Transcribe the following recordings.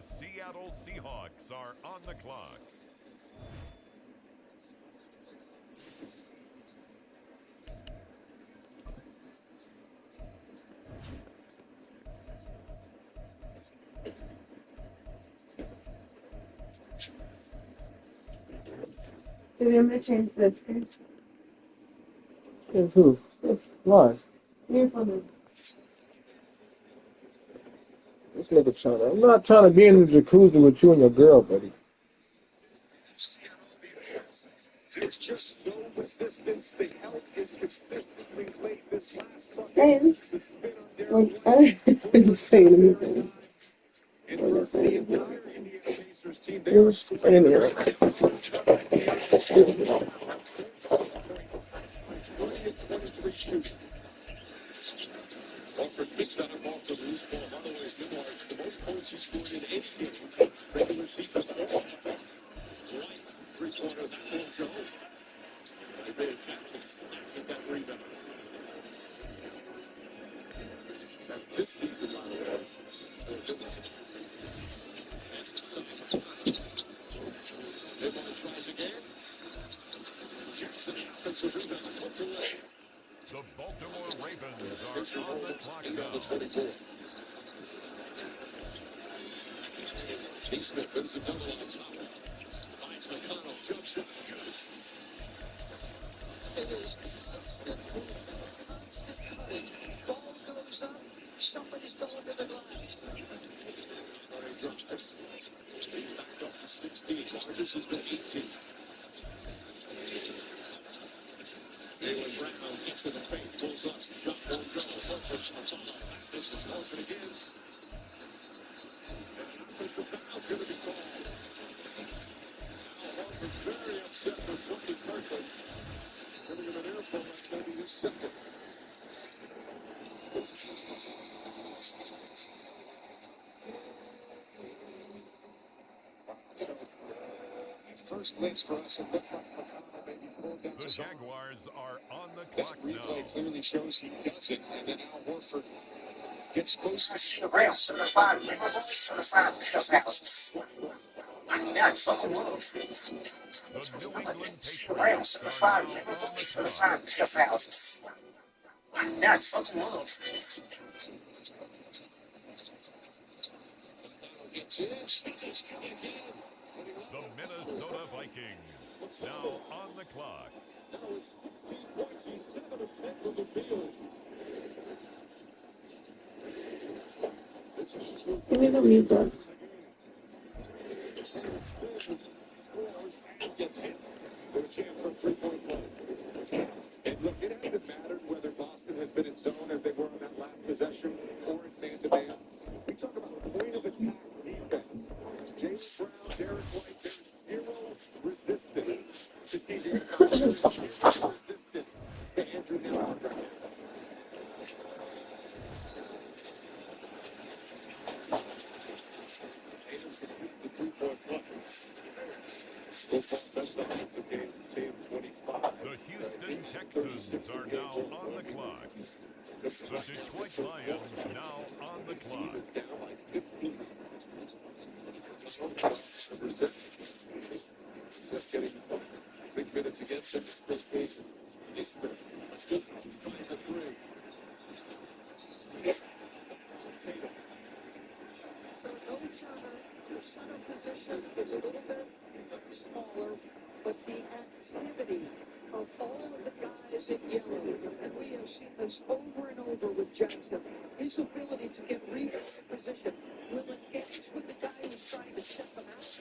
Seattle Seahawks are on the clock. Maybe I'm gonna change this. Okay? Change who? Why? Your phone. This nigga trying to. I'm not trying to be in the jacuzzi with you and your girl, buddy. There's just no resistance. The help is consistently late this last month. Guys, The spin on like, Derek I'm saying anything. and for the entire Indiana Pacers team, they You're are spraying me like. 20 and 23 shooting. Walker picks that up off the loose ball. Holloway Newmark, the most points he scored in any game. Regular season offense. Light three-pointer, that won't go. Isaiah Jackson snatches that rebound. That's this season, by the way. Newmark tries again. Jackson, offensive rebound, tucked away. The Baltimore Ravens are on the clock now. Smith wins a double on top. Finds McConnell, jump shot, good. It is constant movement, constant cutting. Ball goes up, somebody's going to the glass. Back up to 16. Largest has been 18. Jalen Brown gets in the paint, pulls up, shot won't go. Horford on top. This is Horford again. Offensive foul's going to be called. Horford very upset with Tony Kirkland. Giving him an earful at 72nd. First place for us, it looked like McConnell maybe pulled down The his arm. Jaguars are on the This clock replay now. clearly shows he doesn't, and then Al Horford gets close to The Rams to the five, to the five, I'm not fucking move. The New England The Rams Patriots to the are five, now on the to the clock. five, I'm not fucking move. gets in. The Minnesota Vikings now on the clock. Now it's 16 points. He's 7 of 10 from the field. This match was Give me the music. scores and gets hit. They're a chance for a three-point play. And look, it hasn't mattered whether Boston has been in zone as they were on that last possession or in man-to-man. We talk about point-of-attack defense. James Brown, Derek White, there's zero resistance to TJ McConnell. There's zero resistance to Andrew Nembhard. Tatum completes the three-point play. Football best offensive game from Tatum, 25. The Houston Texans are now on the clock. The Detroit Lions now on the clock. Down by 15. Just getting big minutes against him. This case, Smith finds a three. Tatum. So no Turner, your center position is a little bit smaller, but the activity of all of the guys in yellow, and we have seen this over and over with Jackson, his ability to get reads in position will engage with the guy who's trying to step him out.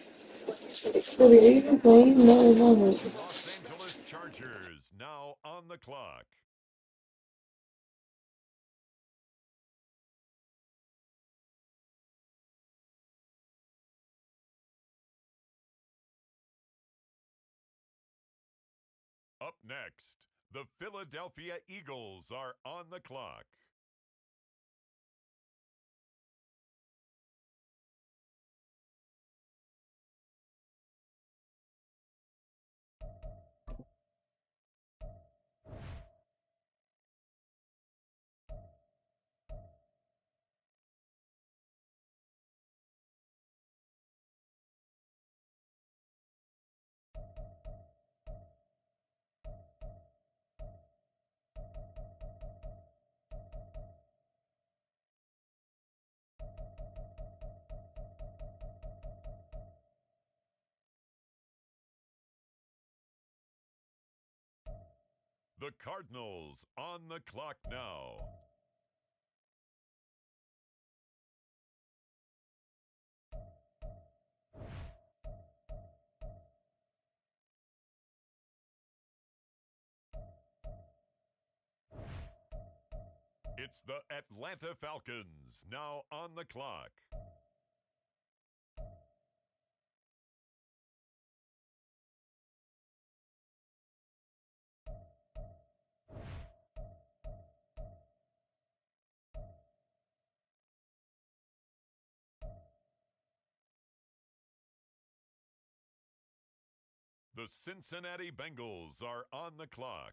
So the Asian playing? No, it wasn't. Los Angeles Chargers now on the clock. Up next, the Philadelphia Eagles are on the clock. The Cardinals on the clock now. It's the Atlanta Falcons now on the clock. The Cincinnati Bengals are on the clock.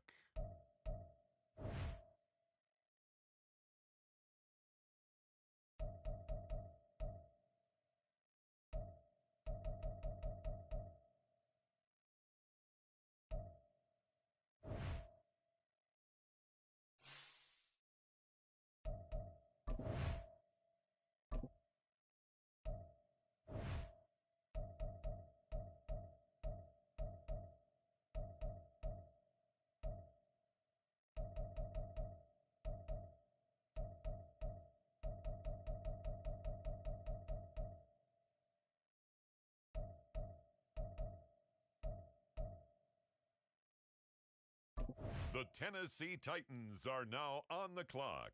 The Tennessee Titans are now on the clock.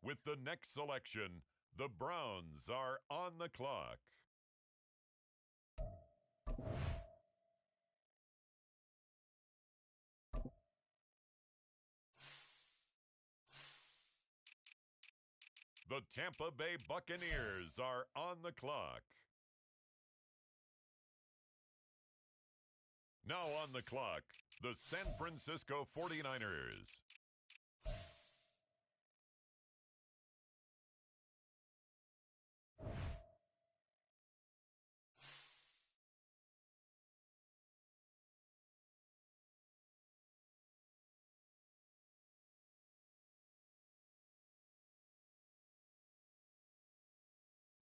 With the next selection, the Browns are on the clock. The Tampa Bay Buccaneers are on the clock. Now on the clock, the San Francisco 49ers.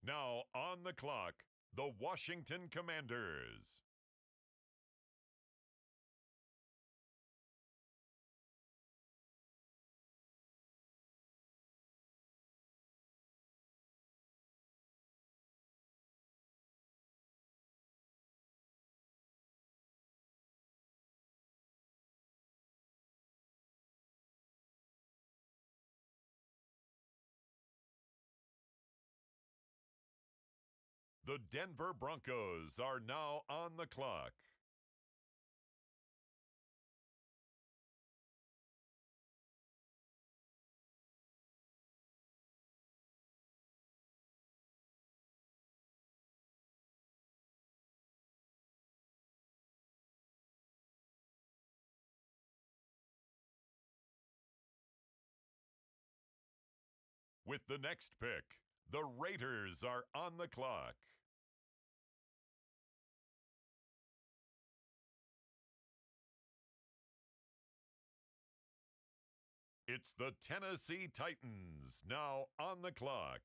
Now on the clock, the Washington Commanders. The Denver Broncos are now on the clock. With the next pick, the Raiders are on the clock. It's the Tennessee Titans now on the clock.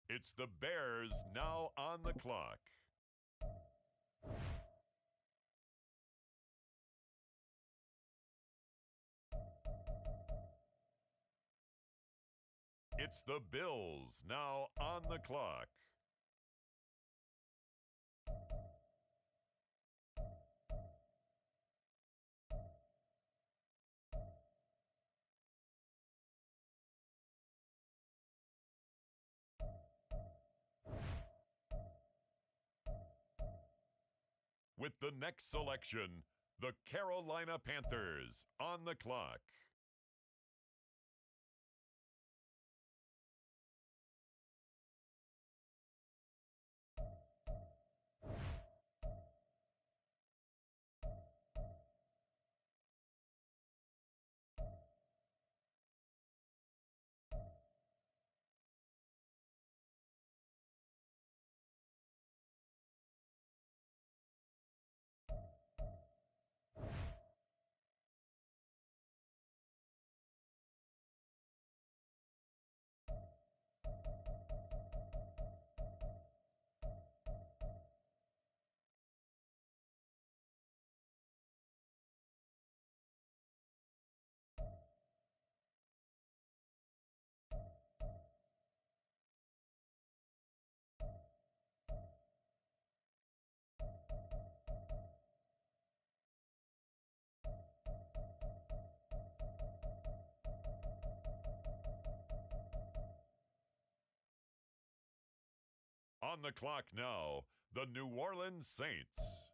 It's the Bears now on the clock. It's the Bills now on the clock. With the next selection, the Carolina Panthers on the clock. On the clock now, the New Orleans Saints.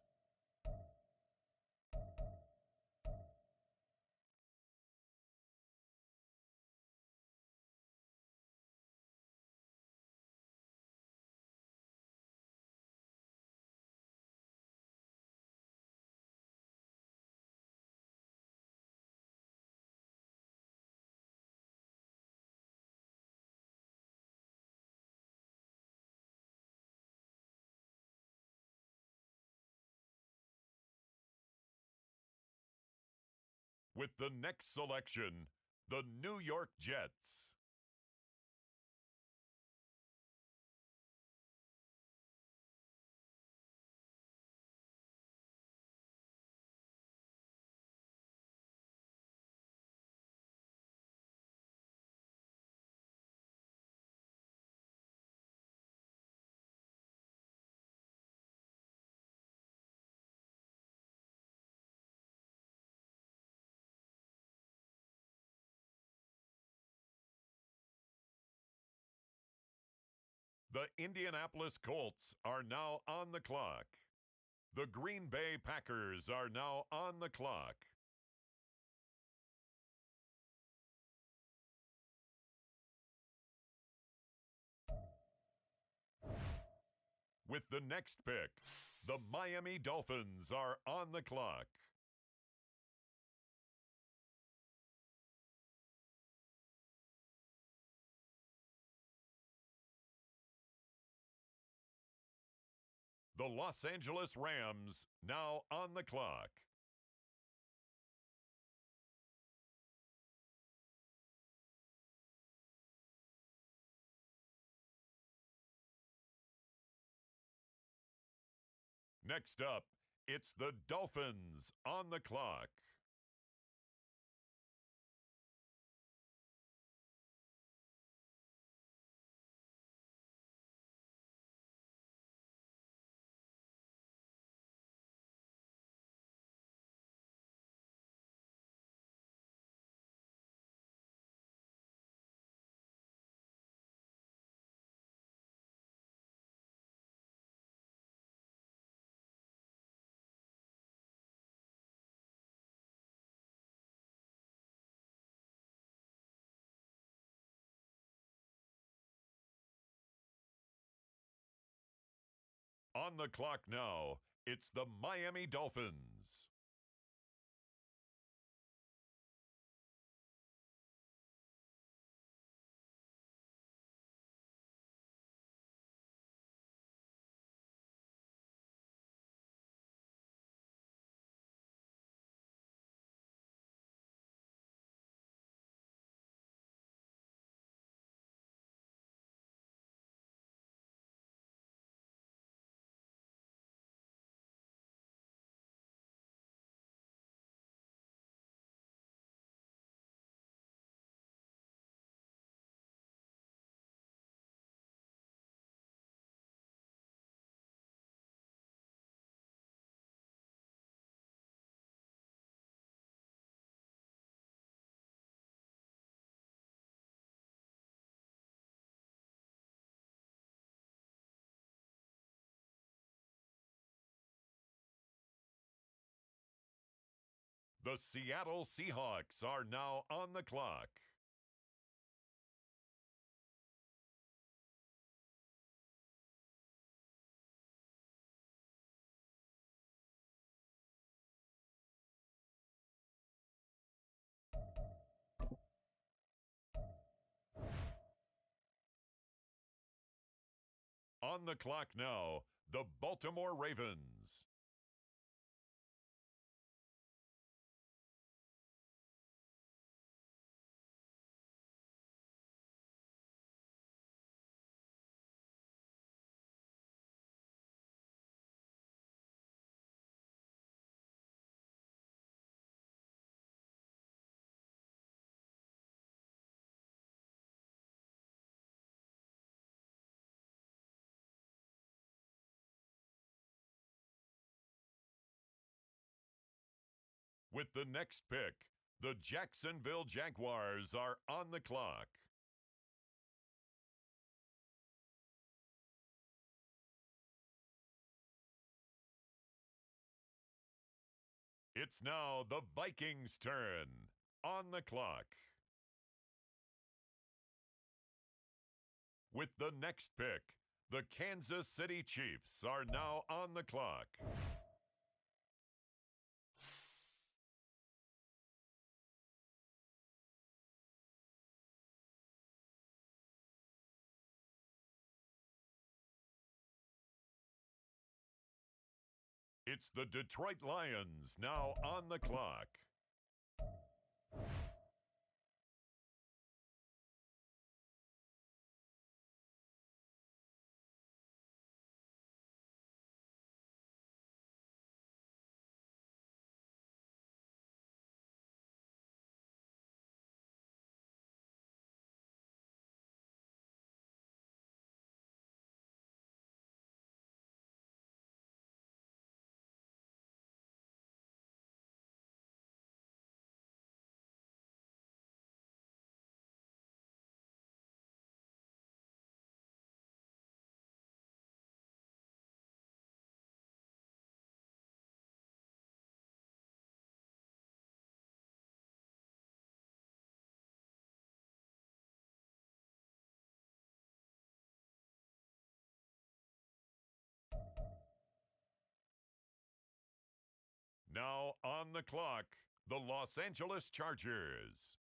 With the next selection, the New York Jets. The Indianapolis Colts are now on the clock. The Green Bay Packers are now on the clock. With the next pick, the Miami Dolphins are on the clock. The Los Angeles Rams now on the clock. Next up, it's the Dolphins on the clock. On the clock now, it's the Miami Dolphins. The Seattle Seahawks are now on the clock. On the clock now, the Baltimore Ravens. With the next pick, the Jacksonville Jaguars are on the clock. It's now the Vikings' turn. On the clock. With the next pick, the Kansas City Chiefs are now on the clock. It's the Detroit Lions now on the clock. Now on the clock, the Los Angeles Chargers.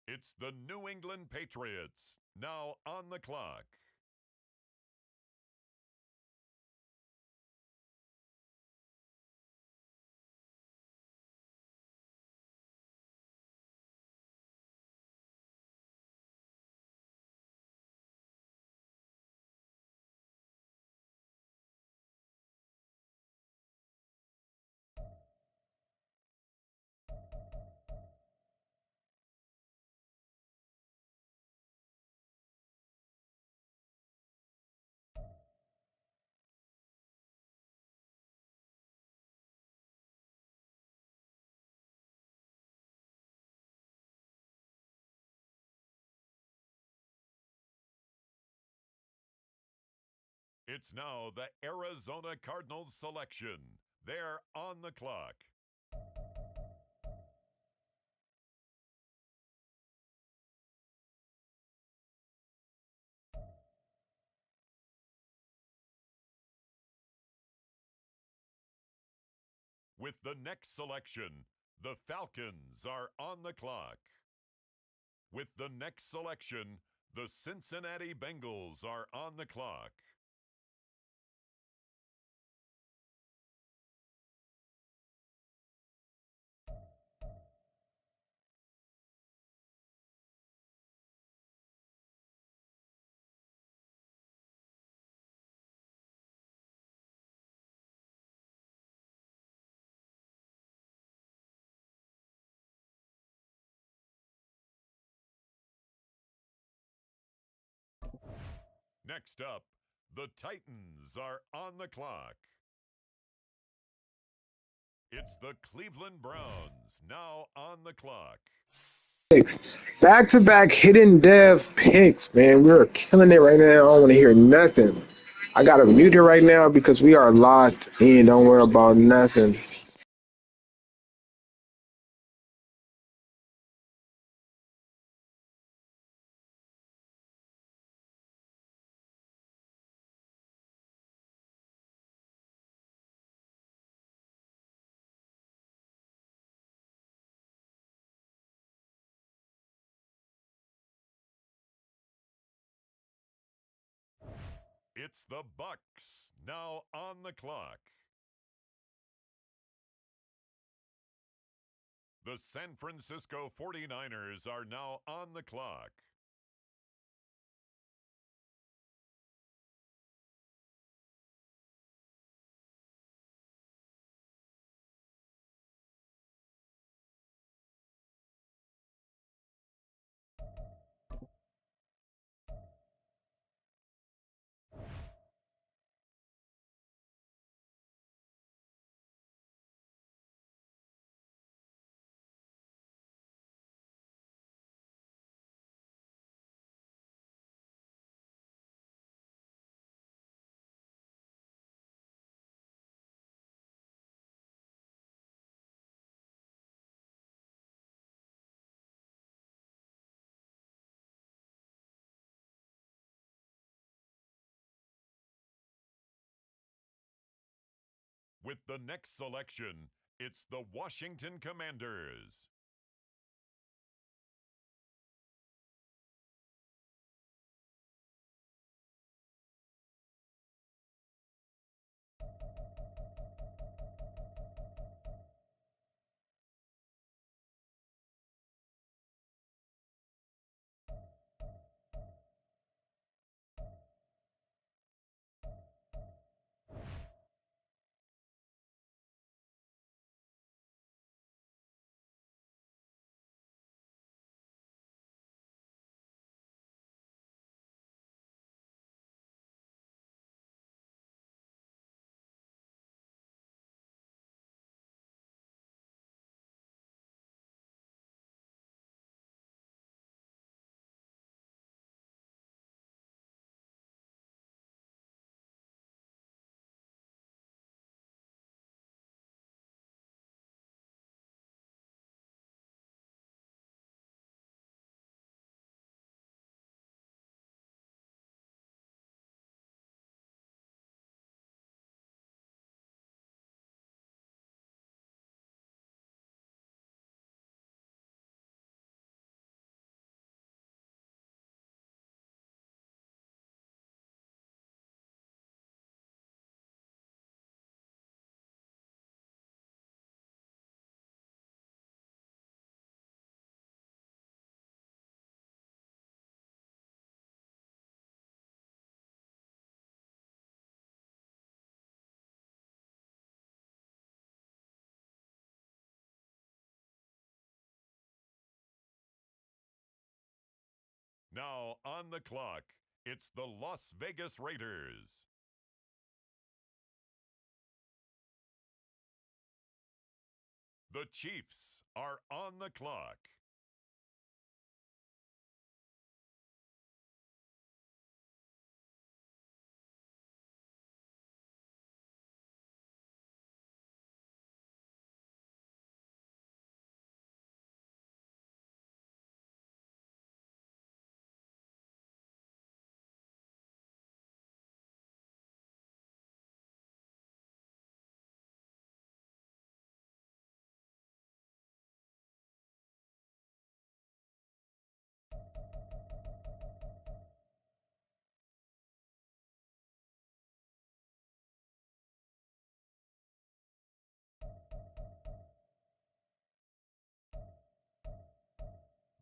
It's the New England Patriots now on the clock. It's now the Arizona Cardinals selection. They're on the clock. With the next selection, the Falcons are on the clock. With the next selection, the Cincinnati Bengals are on the clock. Next up, the Titans are on the clock. It's the Cleveland Browns now on the clock. Picks. Back-to-back hidden dev picks, man. We're killing it right now. I don't want to hear nothing. I got to mute it right now because we are locked in. Don't worry about nothing. It's the Bucks now on the clock. The San Francisco 49ers are now on the clock. With the next selection, it's the Washington Commanders. Now on the clock, it's the Las Vegas Raiders. The Chiefs are on the clock.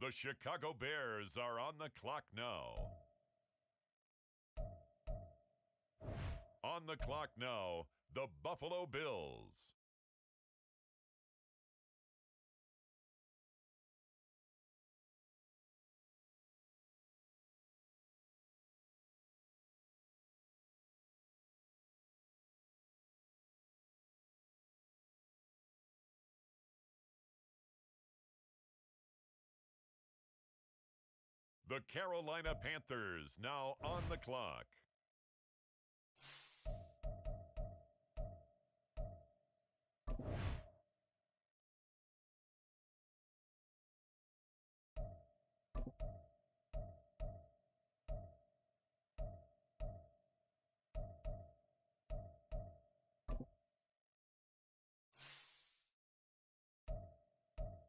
The Chicago Bears are on the clock now. On the clock now, the Buffalo Bills. The Carolina Panthers now on the clock.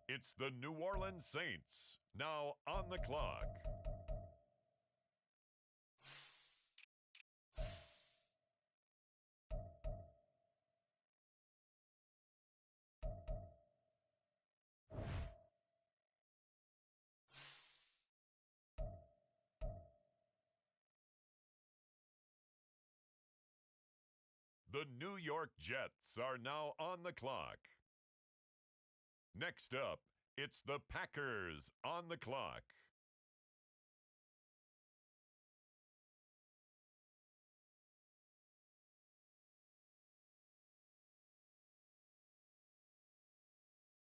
It's the New Orleans Saints now on the clock. The New York Jets are now on the clock. Next up, it's the Packers on the clock.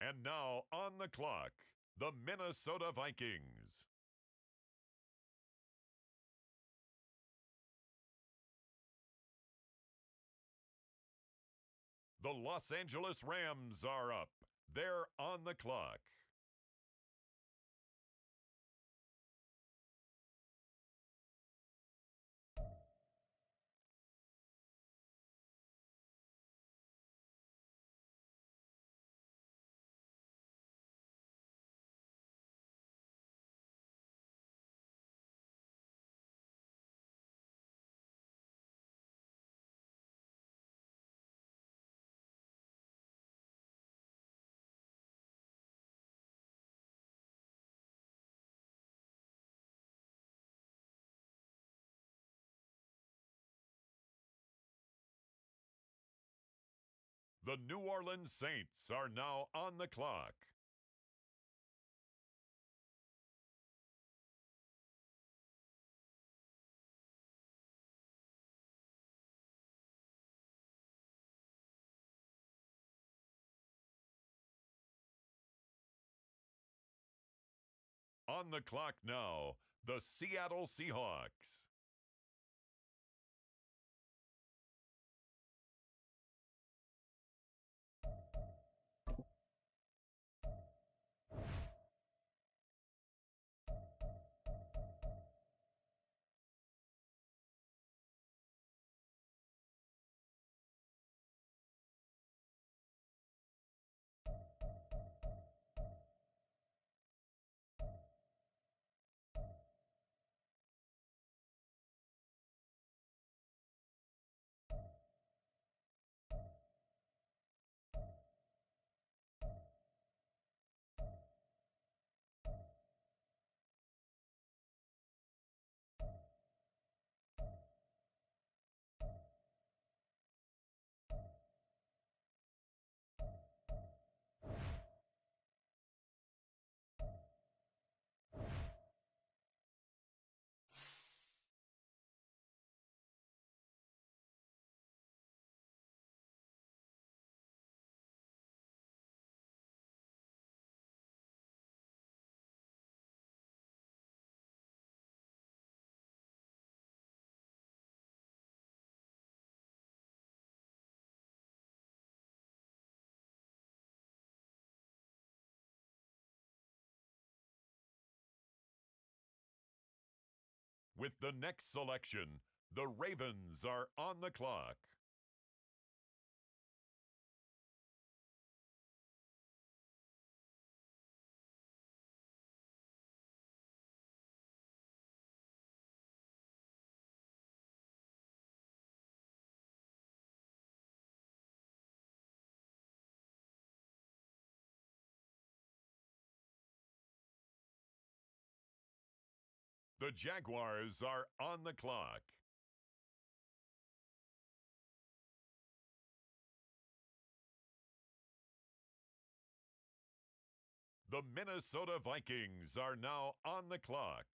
And now on the clock, the Minnesota Vikings. The Los Angeles Rams are up. They're on the clock. The New Orleans Saints are now on the clock. On the clock now, the Seattle Seahawks. With the next selection, the Ravens are on the clock. The Jaguars are on the clock. The Minnesota Vikings are now on the clock.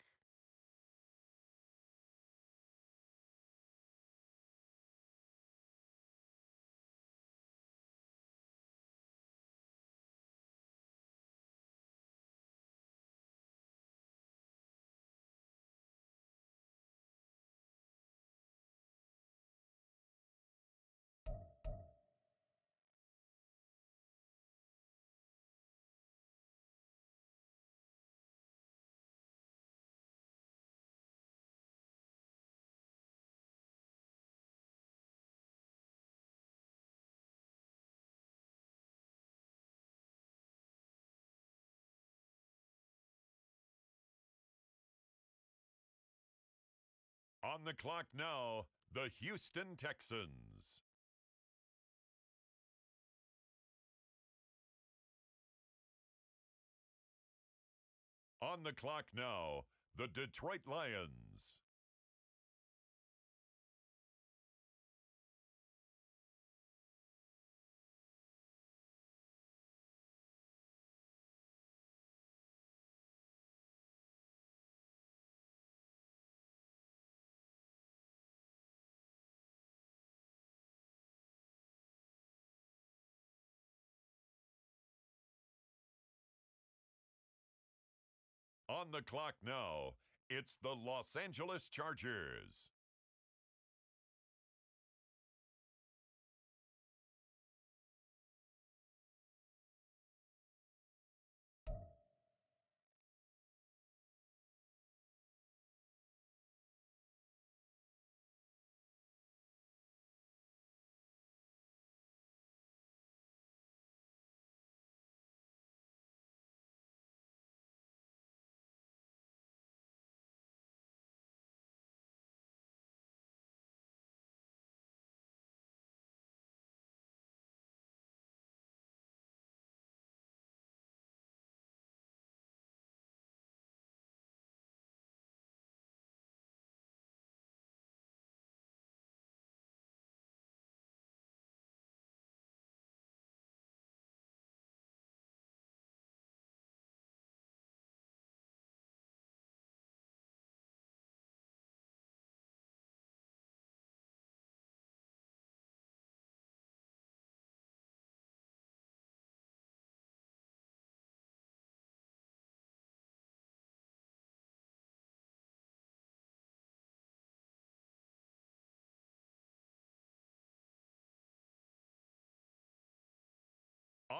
On the clock now, the Houston Texans. On the clock now, the Detroit Lions. On the clock now, it's the Los Angeles Chargers.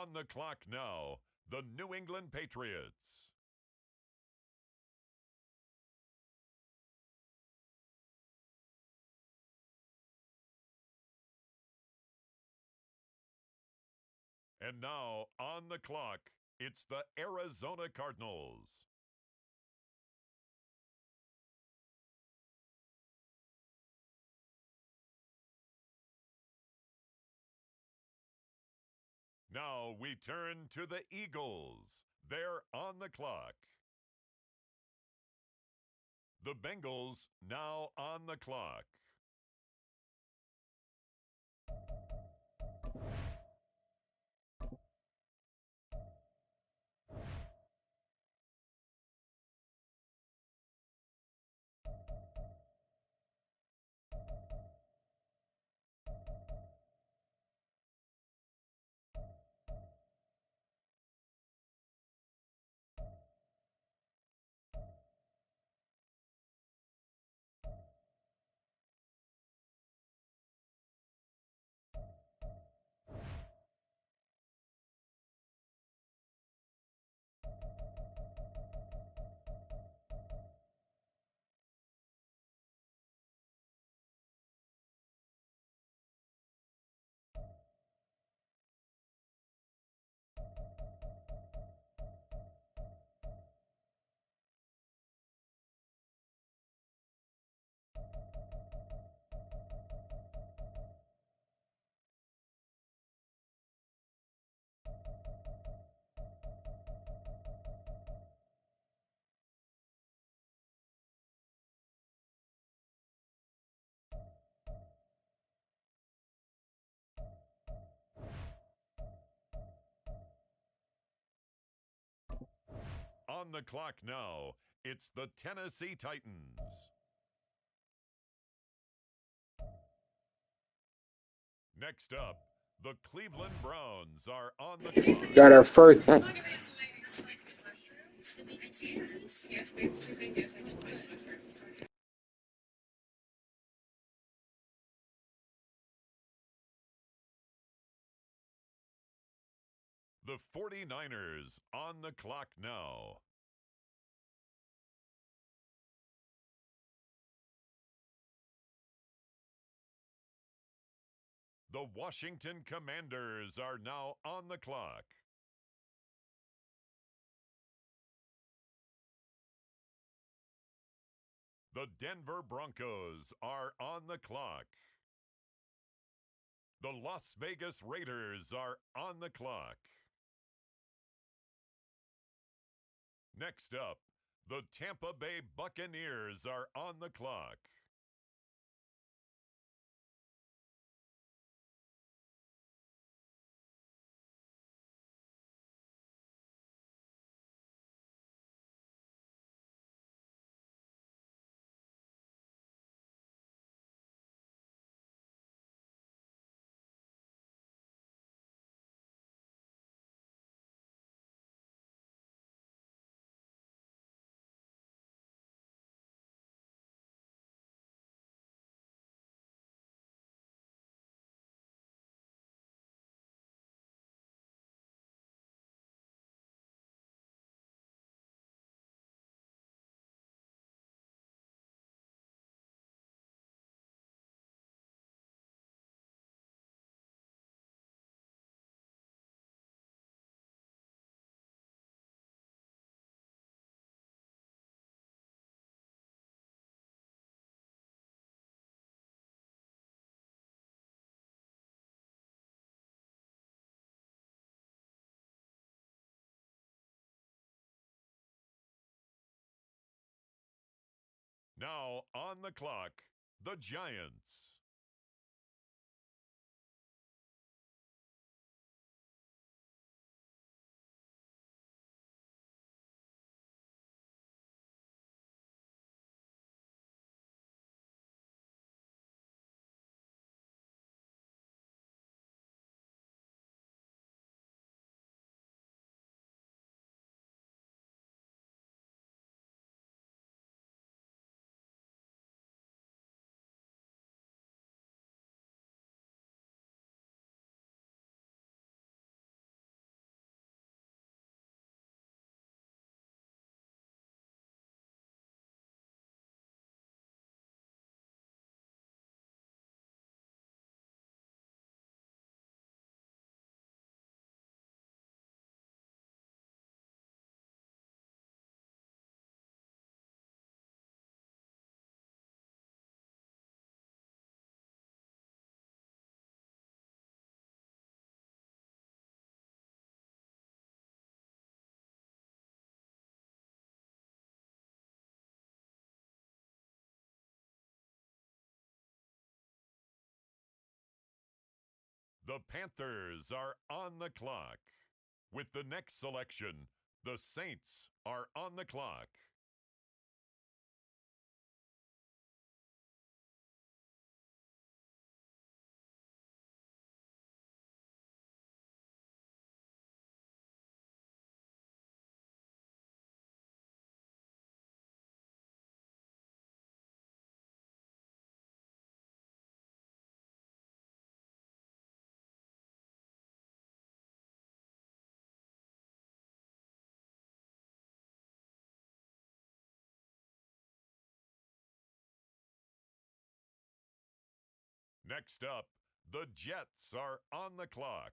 On the clock now, the New England Patriots. And now, on the clock, it's the Arizona Cardinals. Now we turn to the Eagles. They're on the clock. The Bengals now on the clock. On the clock now, it's the Tennessee Titans. Next up, the Cleveland Browns are on the clock. Got our first. The 49ers on the clock now. The Washington Commanders are now on the clock. The Denver Broncos are on the clock. The Las Vegas Raiders are on the clock. Next up, the Tampa Bay Buccaneers are on the clock. Now on the clock, the Giants. The Panthers are on the clock. With the next selection, the Saints are on the clock. Next up, the Jets are on the clock.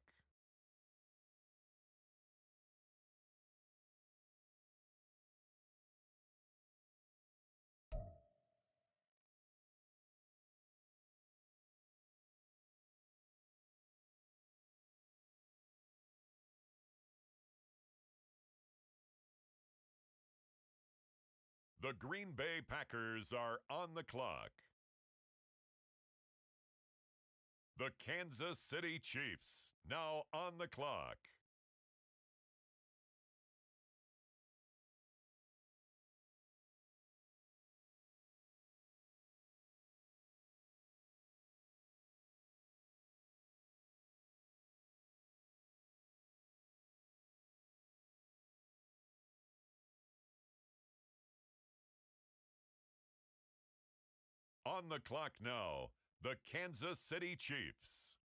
The Green Bay Packers are on the clock. The Kansas City Chiefs now on the clock. On the clock now, the Kansas City Chiefs.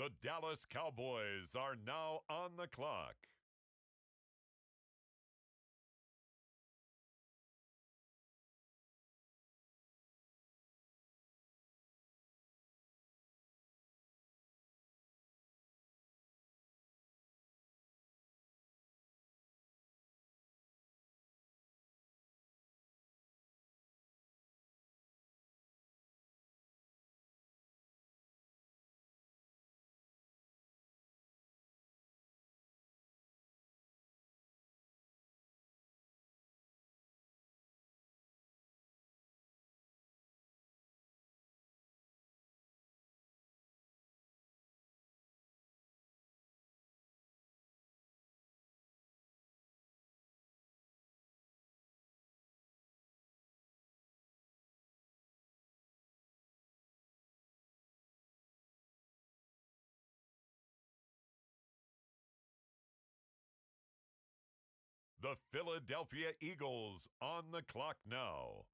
The Dallas Cowboys are now on the clock. The Philadelphia Eagles on the clock now.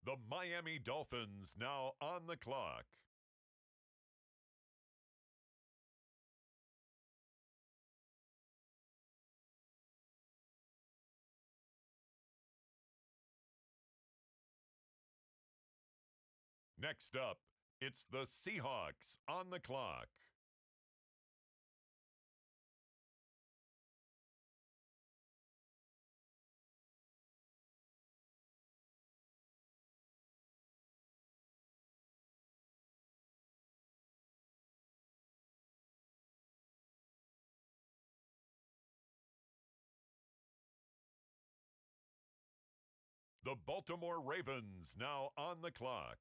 The Miami Dolphins now on the clock. Next up, it's the Seahawks on the clock. The Baltimore Ravens now on the clock.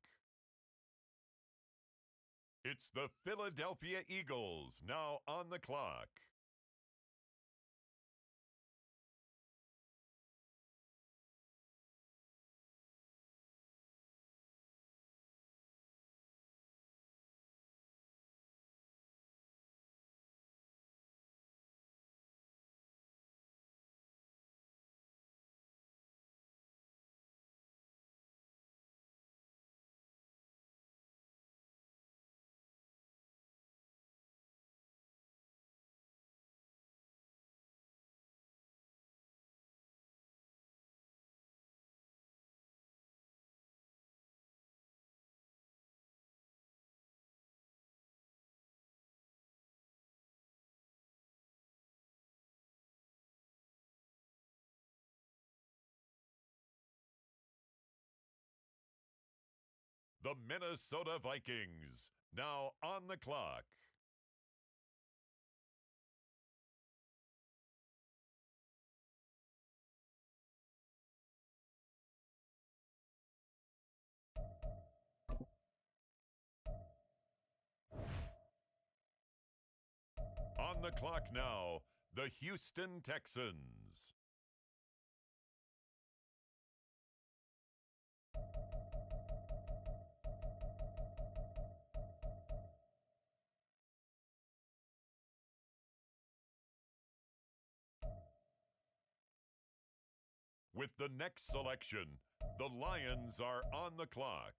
It's the Philadelphia Eagles now on the clock. The Minnesota Vikings now on the clock. On the clock now, the Houston Texans. With the next selection, the Lions are on the clock.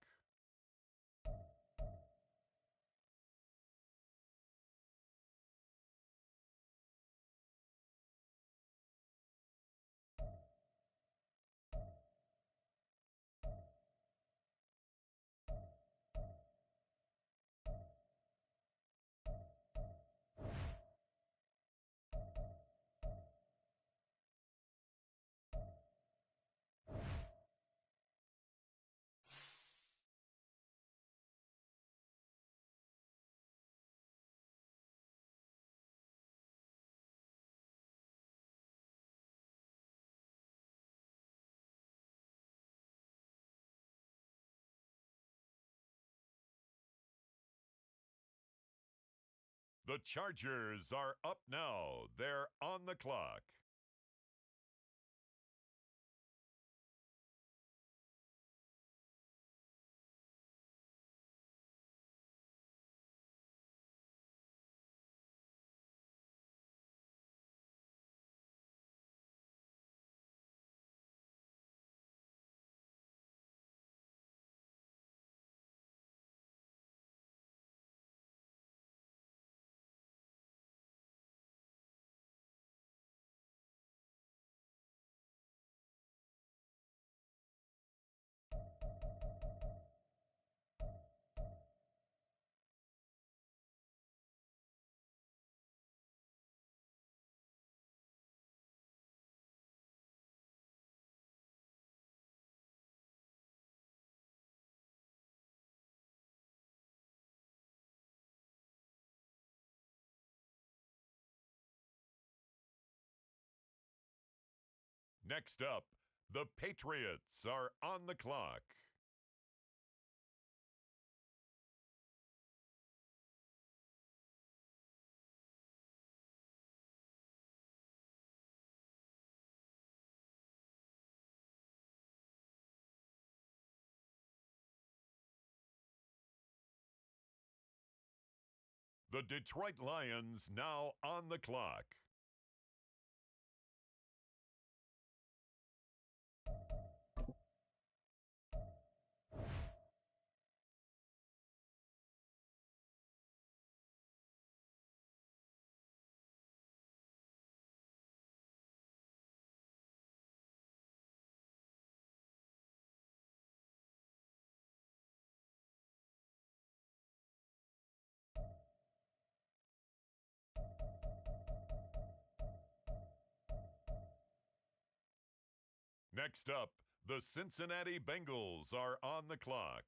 The Chargers are up now. They're on the clock. Next up, the Patriots are on the clock. The Detroit Lions now on the clock. Next up, the Cincinnati Bengals are on the clock.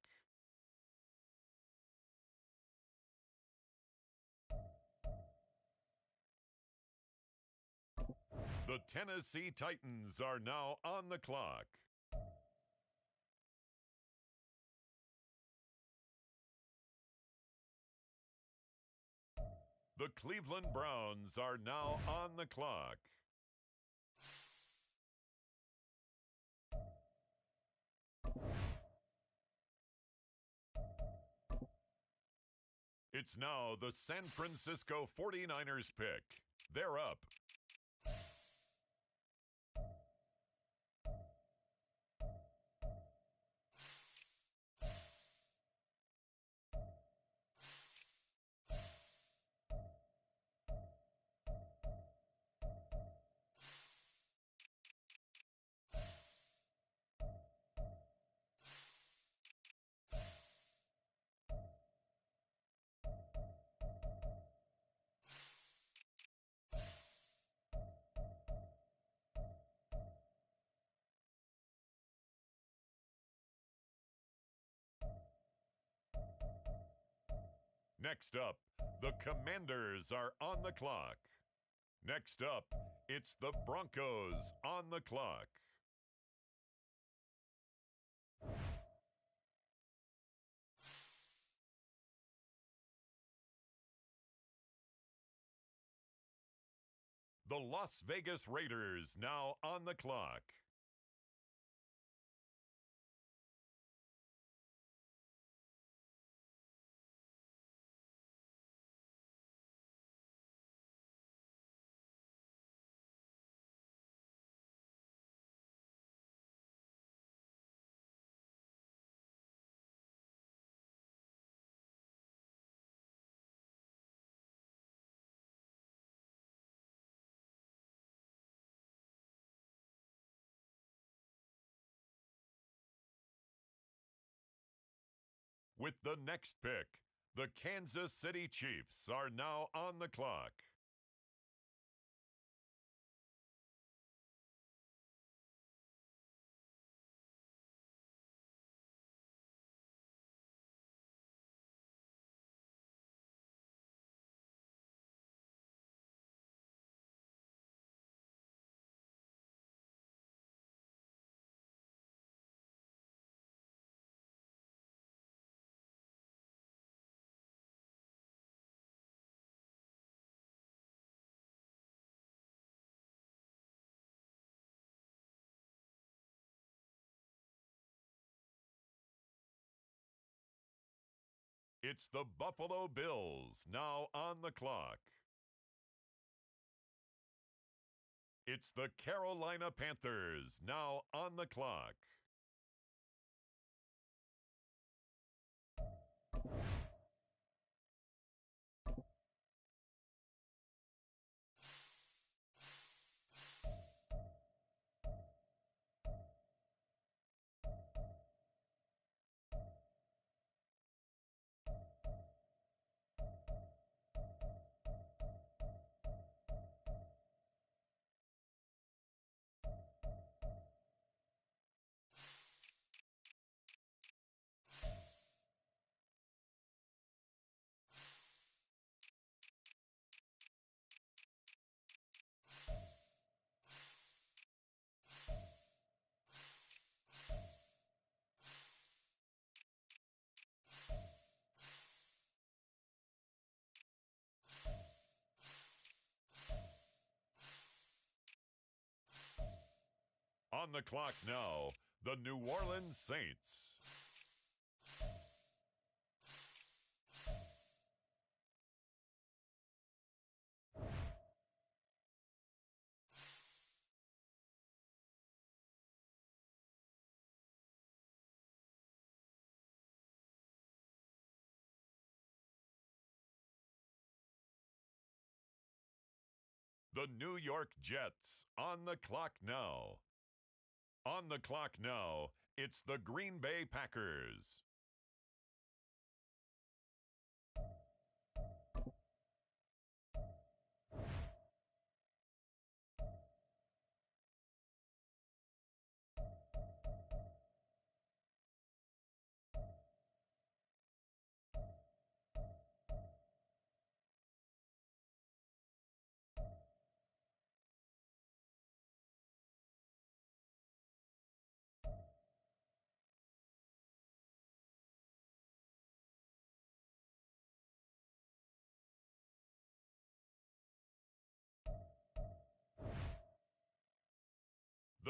The Tennessee Titans are now on the clock. The Cleveland Browns are now on the clock. It's now the San Francisco 49ers pick. They're up. Next up, the Commanders are on the clock. Next up, it's the Broncos on the clock. The Las Vegas Raiders now on the clock. With the next pick, the Kansas City Chiefs are now on the clock. It's the Buffalo Bills now on the clock. It's the Carolina Panthers now on the clock. On the clock now, the New Orleans Saints. The New York Jets on the clock now. On the clock now, it's the Green Bay Packers.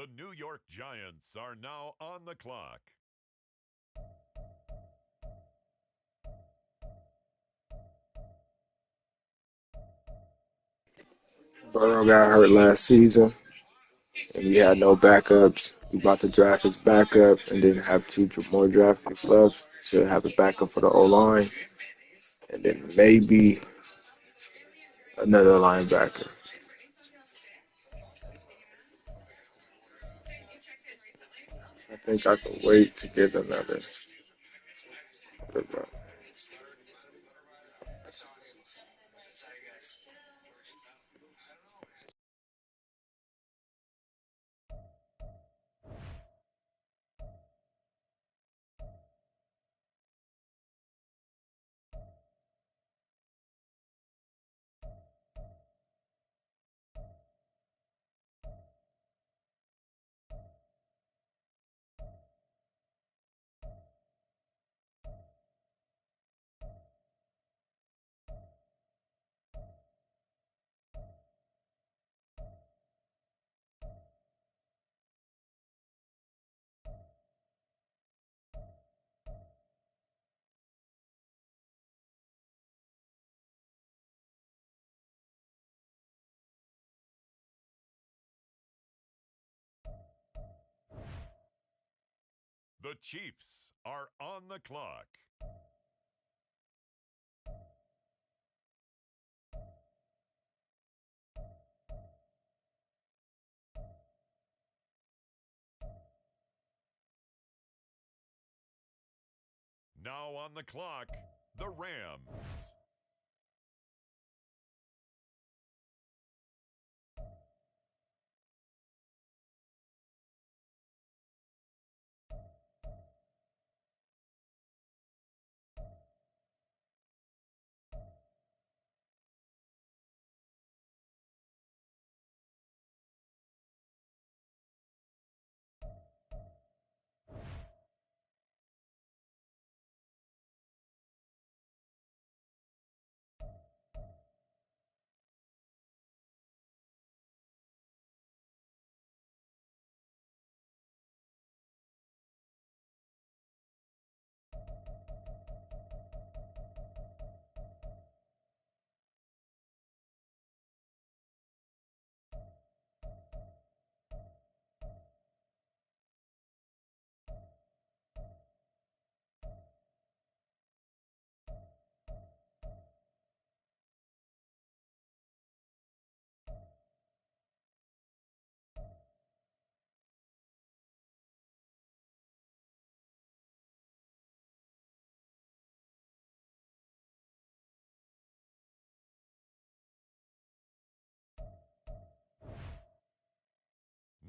The New York Giants are now on the clock. Burrow got hurt last season, and we had no backups. We about to draft his backup, and then have more draft picks left to have a backup for the O line, and then maybe another linebacker. I think I can wait to get another. The Chiefs are on the clock. Now on the clock, the Rams.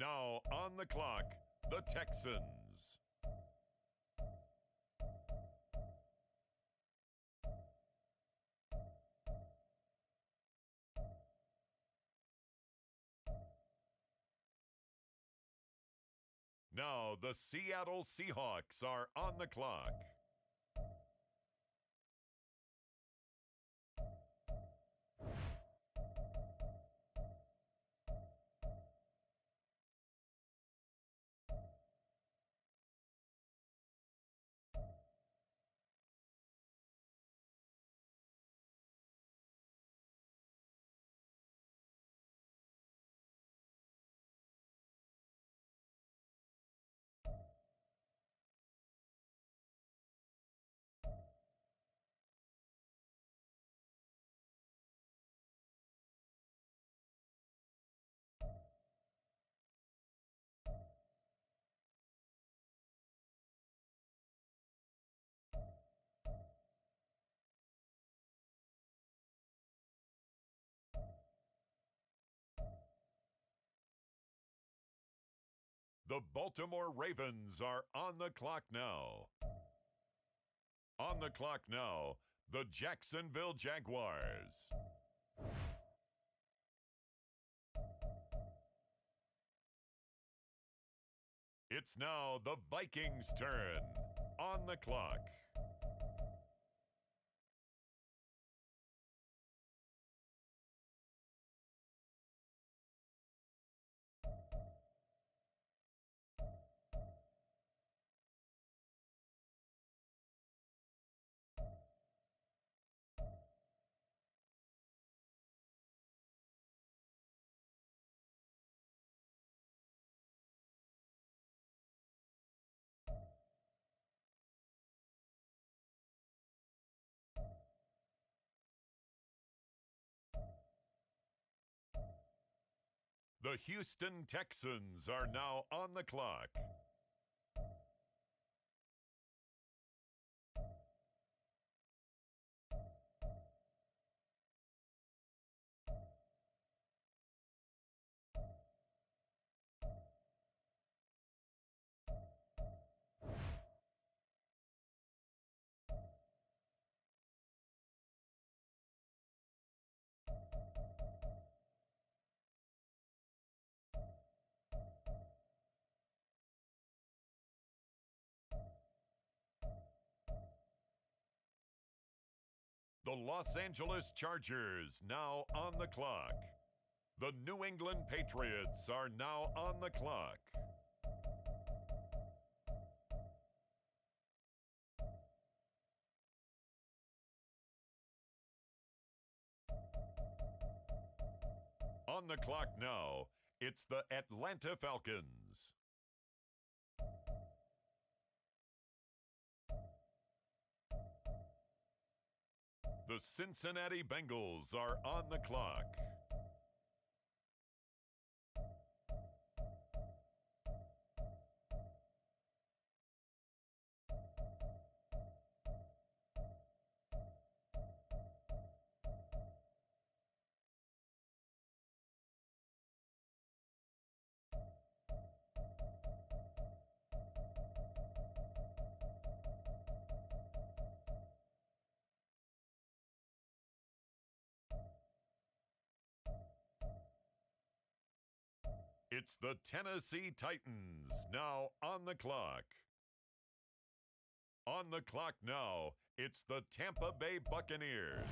Now on the clock, the Texans. Now the Seattle Seahawks are on the clock. The Baltimore Ravens are on the clock now. On the clock now, the Jacksonville Jaguars. It's now the Vikings' turn. On the clock. The Houston Texans are now on the clock. The Los Angeles Chargers now on the clock. The New England Patriots are now on the clock. On the clock now, it's the Atlanta Falcons. The Cincinnati Bengals are on the clock. It's the Tennessee Titans now on the clock. On the clock now, it's the Tampa Bay Buccaneers.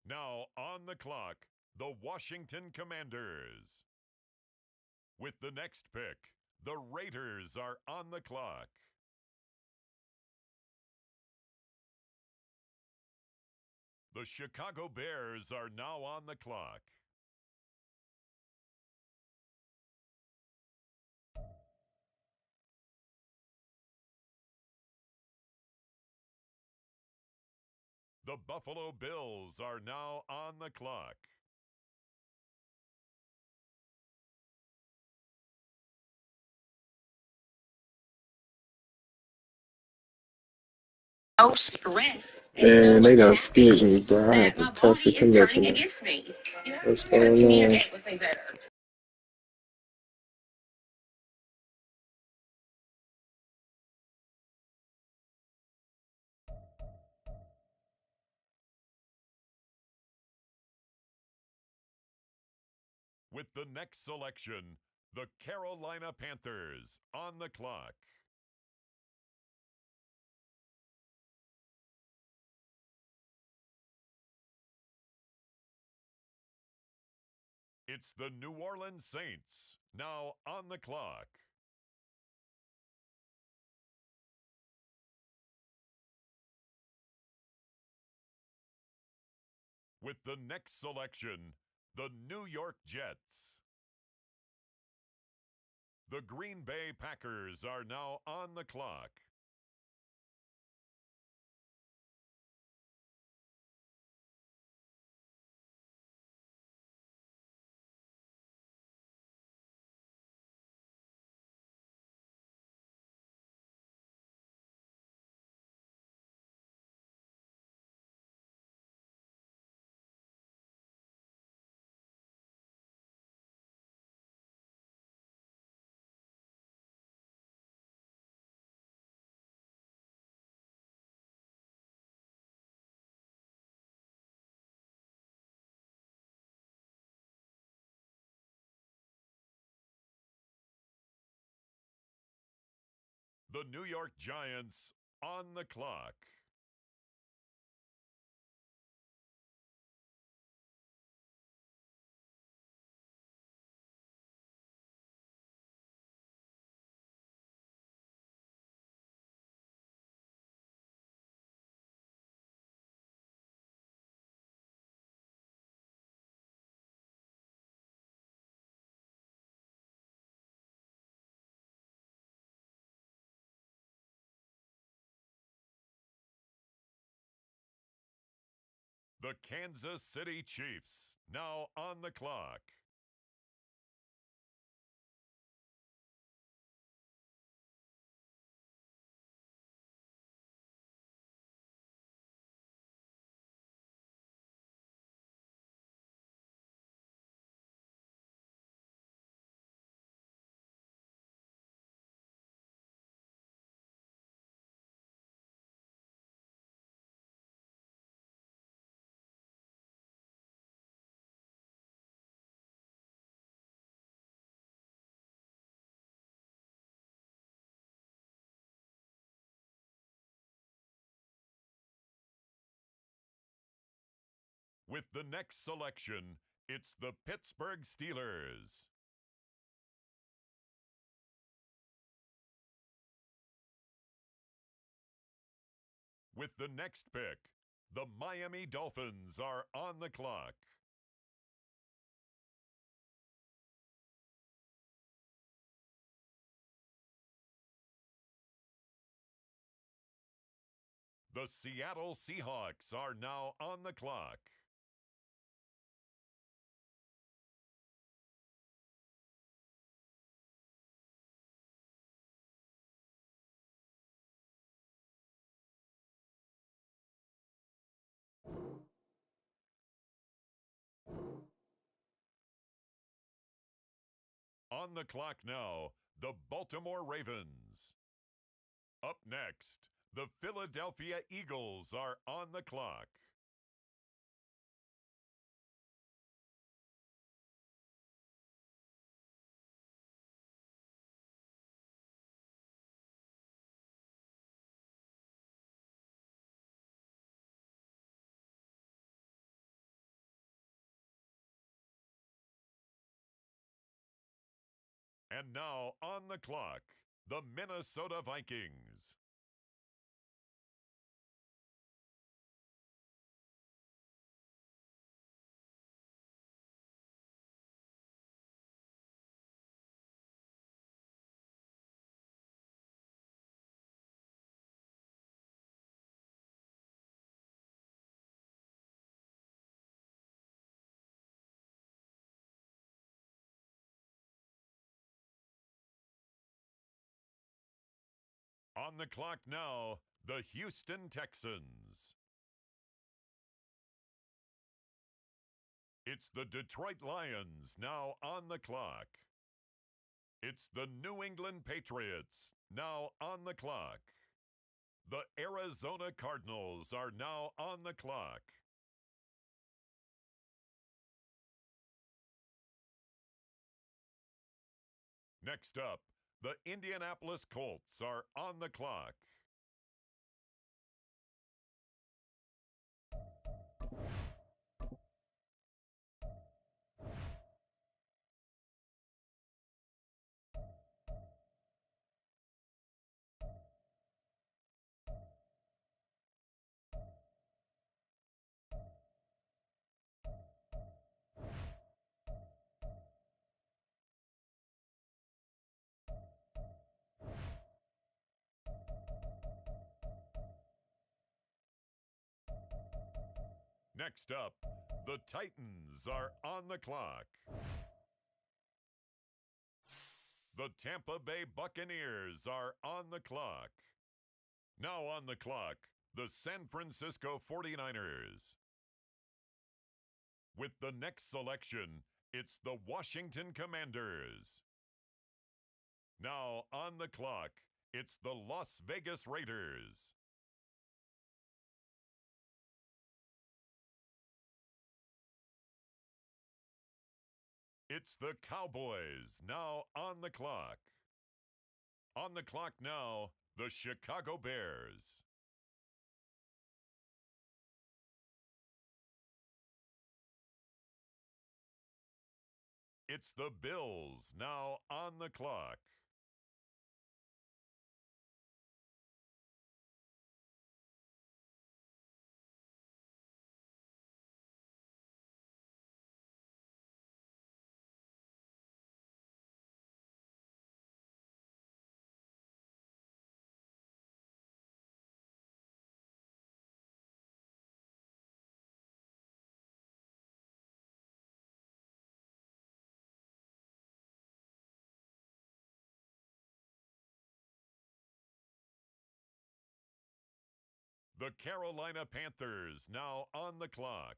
Now on the clock, the Washington Commanders. With the next pick, the Raiders are on the clock. The Chicago Bears are now on the clock. The Buffalo Bills are now on the clock. No stress. Man, they done skipped me, bro. I have to text the commissioner. What's going on? With the next selection, the Carolina Panthers on the clock. It's the New Orleans Saints now on the clock. With the next selection, the New York Jets. The Green Bay Packers are now on the clock. The New York Giants on the clock. The Kansas City Chiefs, now on the clock. With the next selection, it's the Pittsburgh Steelers. With the next pick, the Miami Dolphins are on the clock. The Seattle Seahawks are now on the clock. On the clock now, the Baltimore Ravens. Up next, the Philadelphia Eagles are on the clock. And now on the clock, the Minnesota Vikings. On the clock now, the Houston Texans. It's the Detroit Lions now on the clock. It's the New England Patriots now on the clock. The Arizona Cardinals are now on the clock. Next up, the Indianapolis Colts are on the clock. Next up, the Titans are on the clock. The Tampa Bay Buccaneers are on the clock. Now on the clock, the San Francisco 49ers. With the next selection, it's the Washington Commanders. Now on the clock, it's the Las Vegas Raiders. It's the Cowboys now on the clock. On the clock now, the Chicago Bears. It's the Bills now on the clock. The Carolina Panthers now on the clock.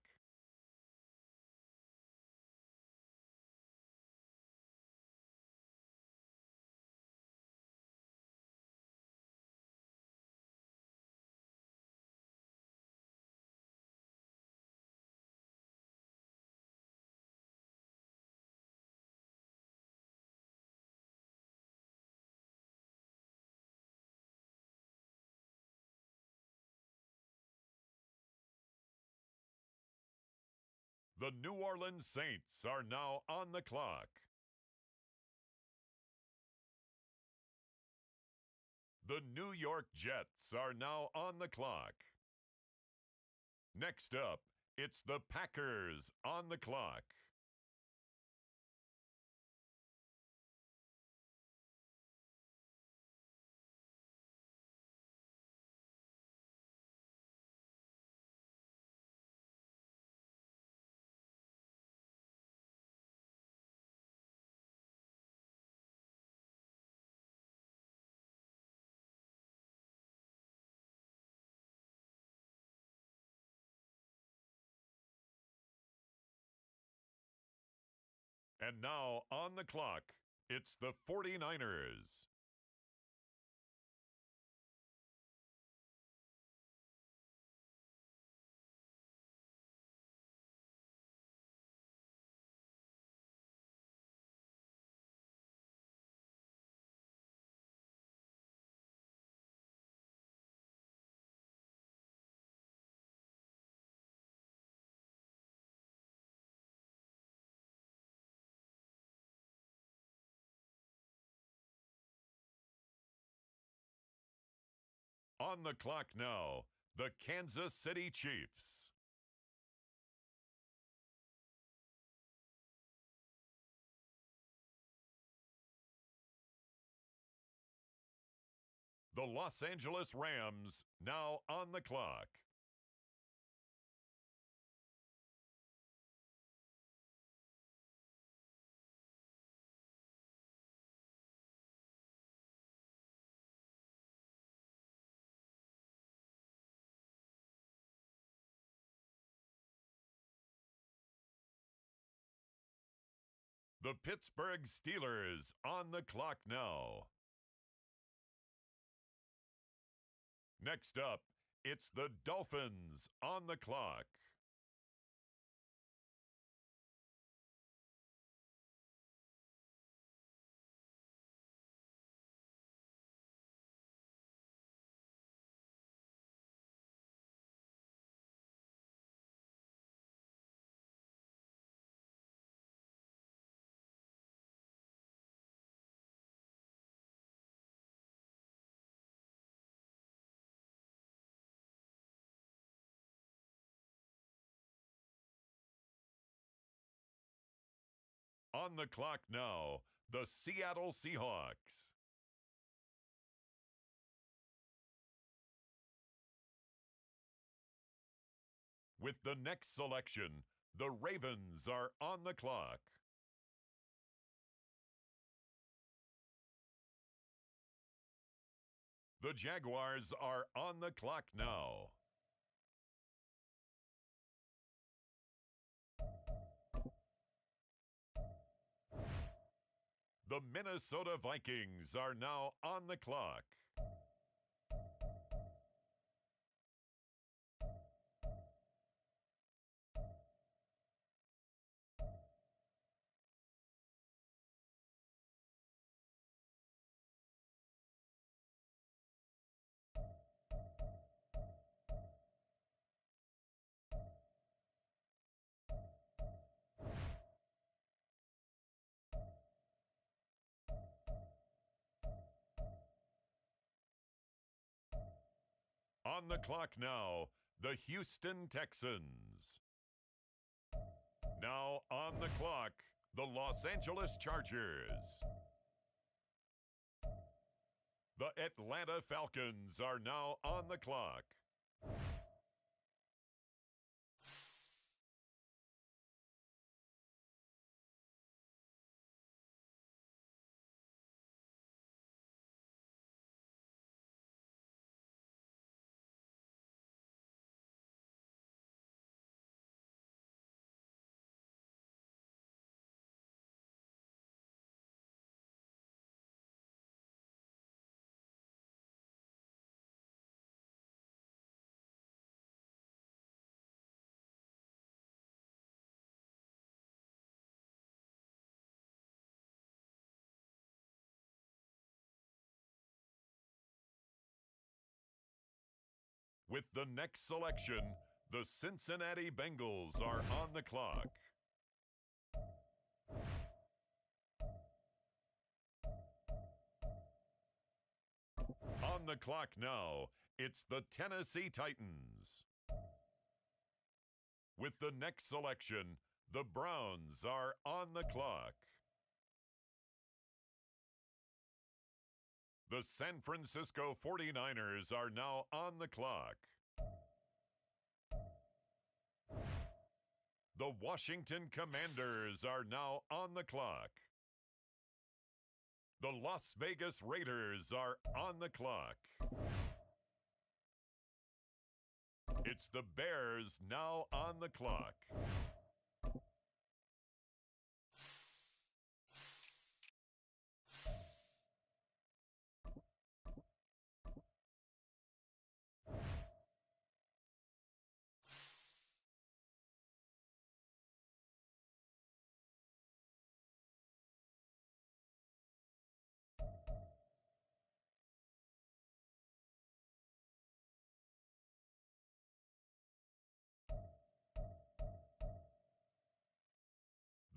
The New Orleans Saints are now on the clock. The New York Jets are now on the clock. Next up, it's the Packers on the clock. And now on the clock, it's the 49ers. On the clock now, the Kansas City Chiefs. The Los Angeles Rams now on the clock. The Pittsburgh Steelers on the clock now. Next up, it's the Dolphins on the clock. On the clock now, the Seattle Seahawks. With the next selection, the Ravens are on the clock. The Jaguars are on the clock now. The Minnesota Vikings are now on the clock. On the clock now, the Houston Texans. Now on the clock, the Los Angeles Chargers. The Atlanta Falcons are now on the clock. With the next selection, the Cincinnati Bengals are on the clock. On the clock now, it's the Tennessee Titans. With the next selection, the Browns are on the clock. The San Francisco 49ers are now on the clock. The Washington Commanders are now on the clock. The Las Vegas Raiders are on the clock. It's the Bears now on the clock.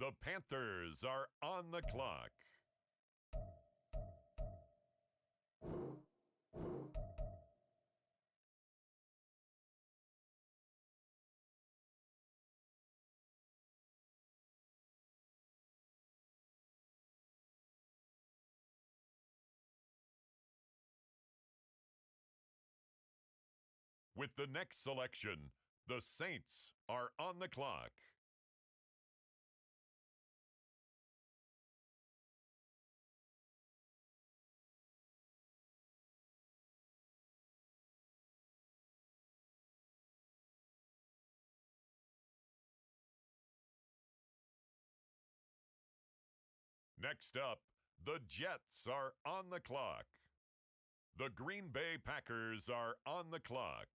The Panthers are on the clock. With the next selection, the Saints are on the clock. Next up, the Jets are on the clock. The Green Bay Packers are on the clock.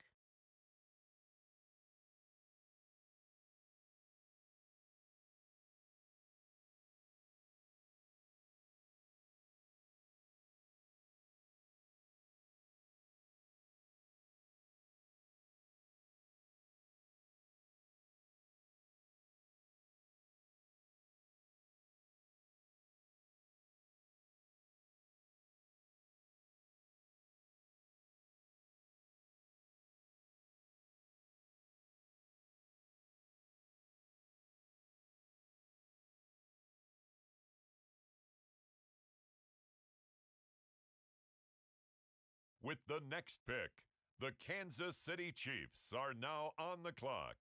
With the next pick, the Kansas City Chiefs are now on the clock.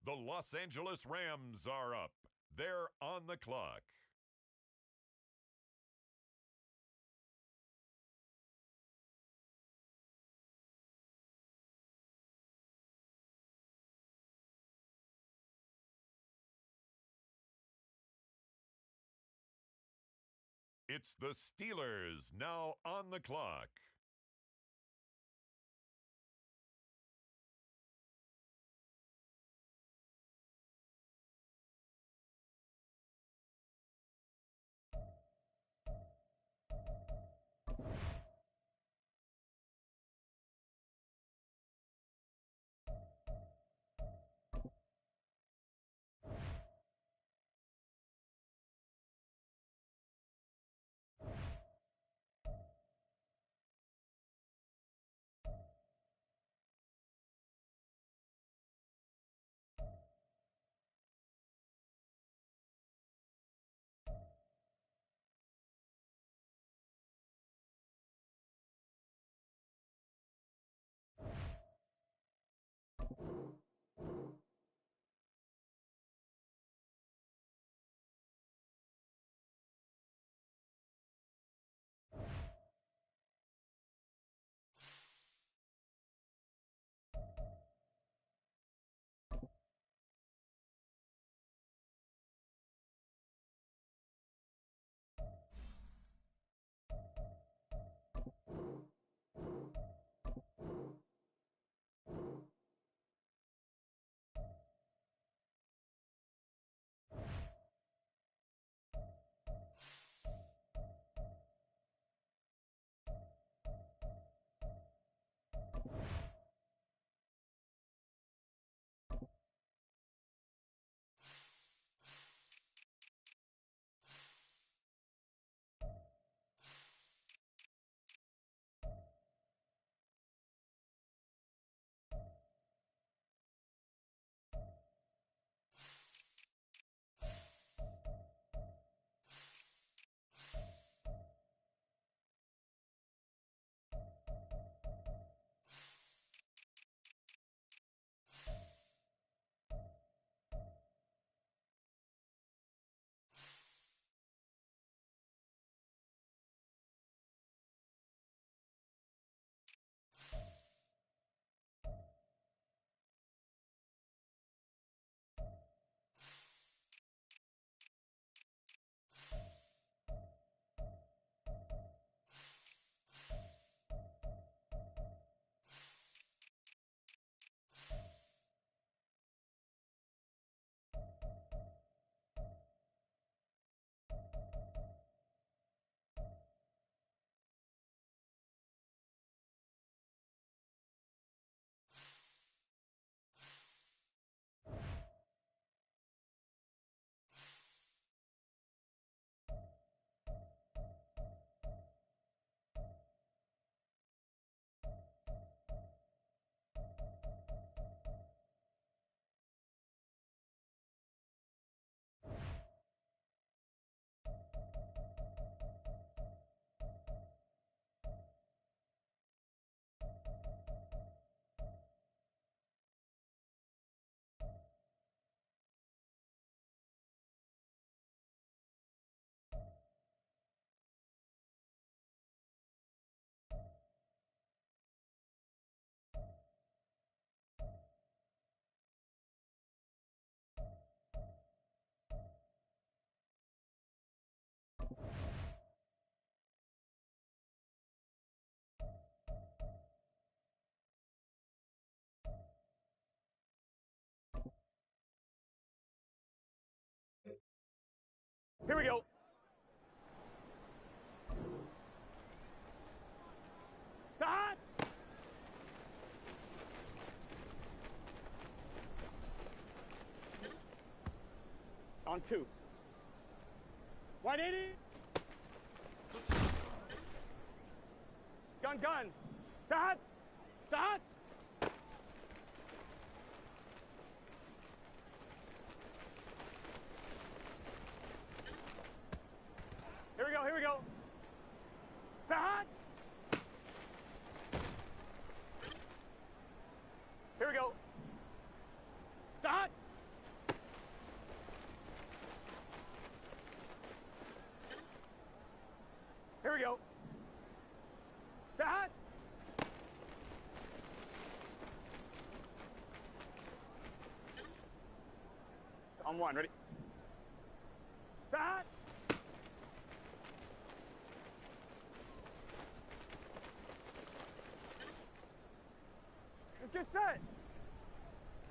The Los Angeles Rams are up. They're on the clock. It's the Steelers now on the clock. we go. Start. On 2. 180. Gun, gun. Start. Start. Here we go, here we go. Start. Here we go. Start. Here we go. Start. On 1, ready? Start. Let's get set.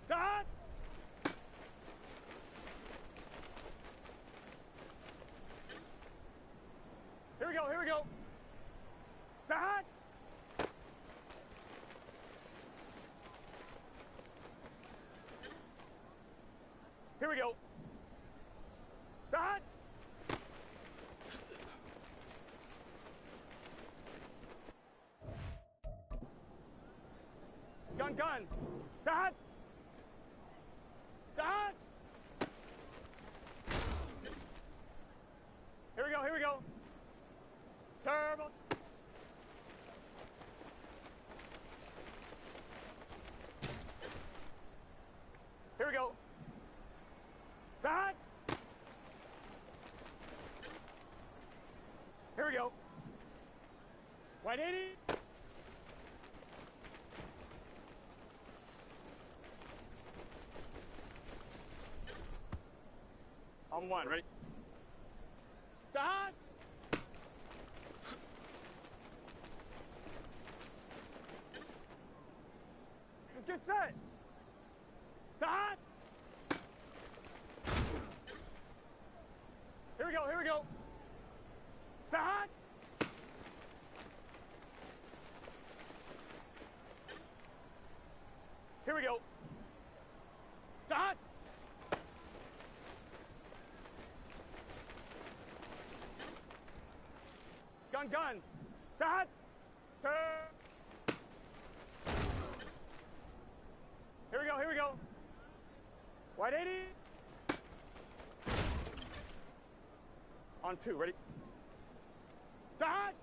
Start. Here we go, here we go. Start. Here we go. Start. Gun, gun. Start. Start. Here we go, here we go. Turbo. Here we go. Start. Here we go. 180. On 1, ready? Start. Let's get set. Start. Here we go, here we go. Start. Here we go. Start. Gun, gun. Start. Turn. Here we go, here we go. 180. On 2, ready? Start.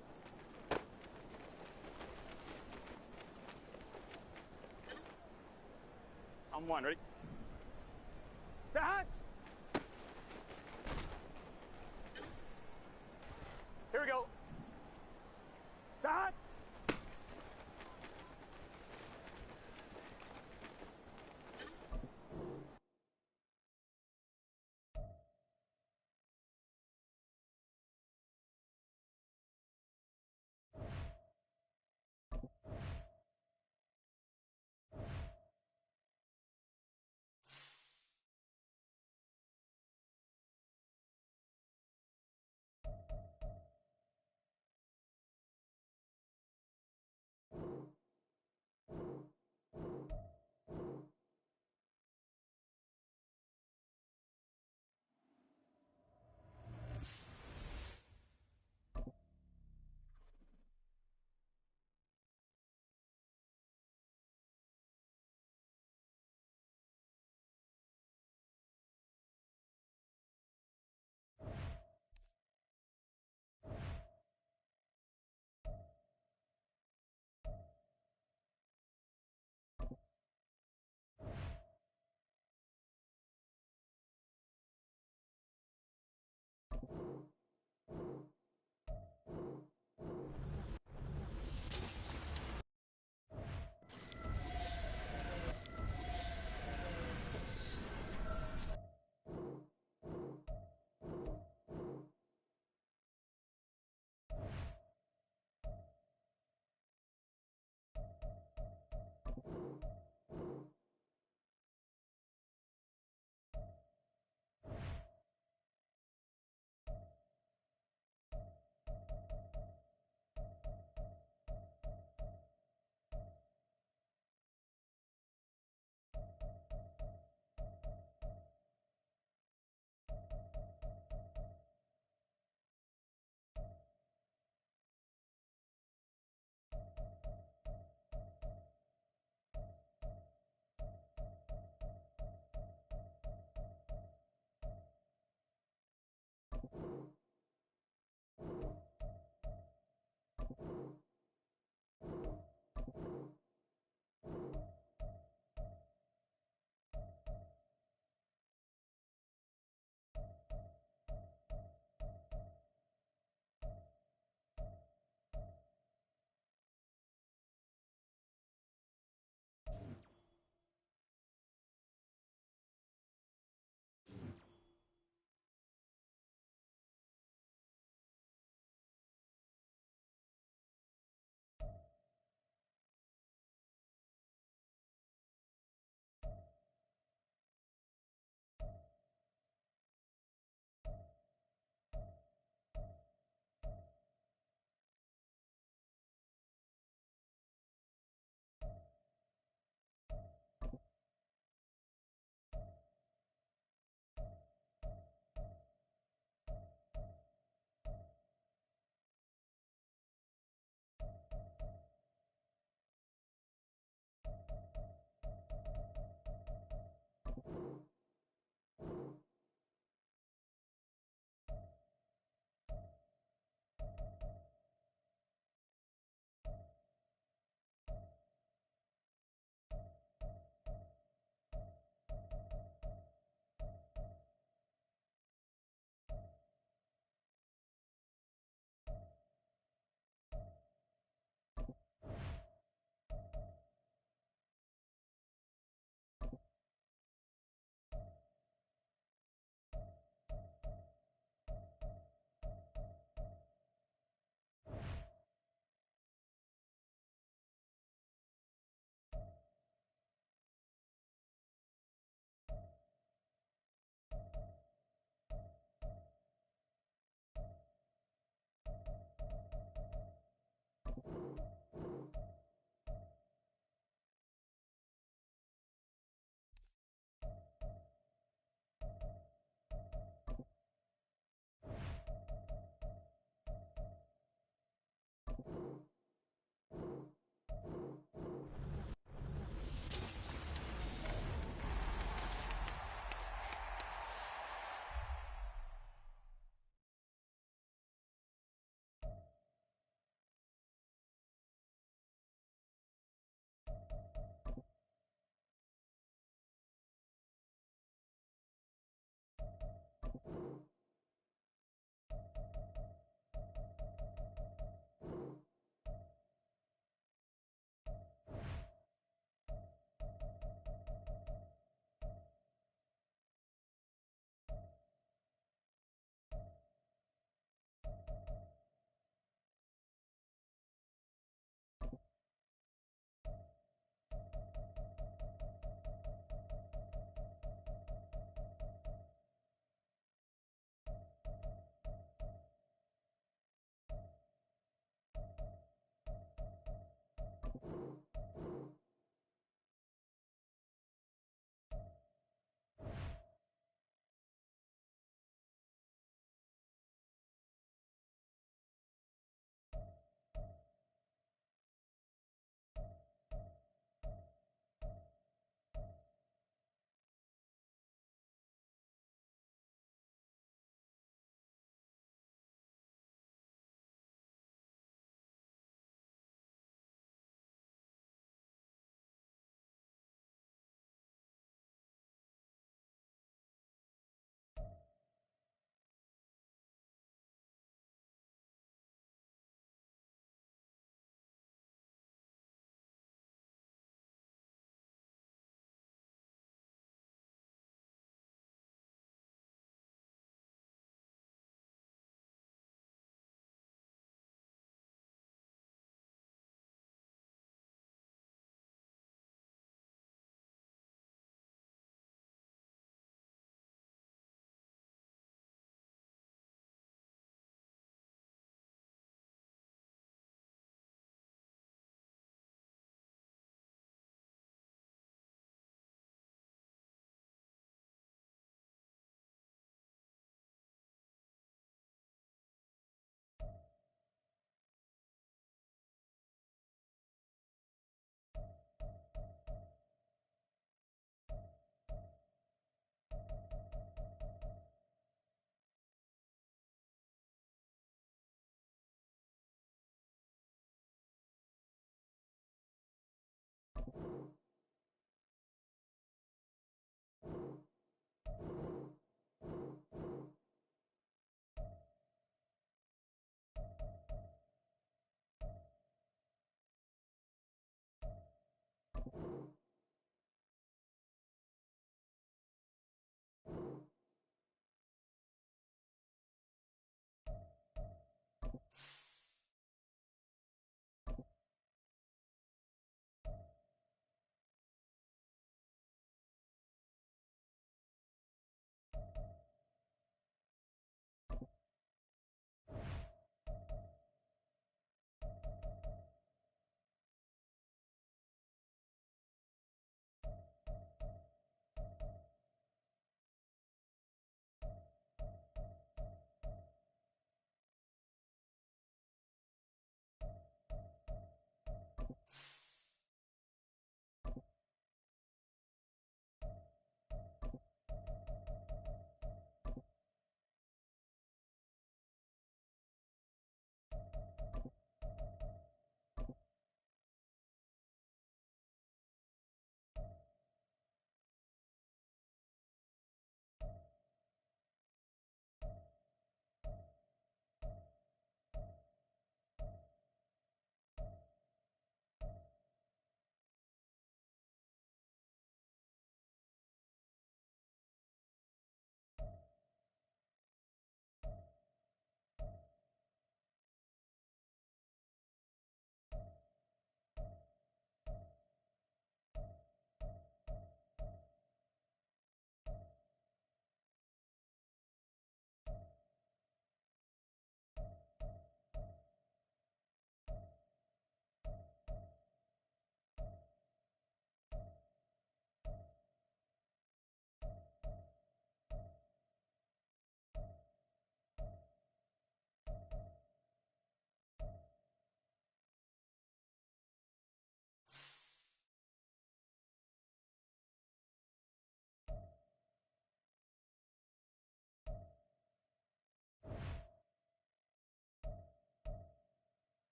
On 1, ready? Start. Here we go. Start.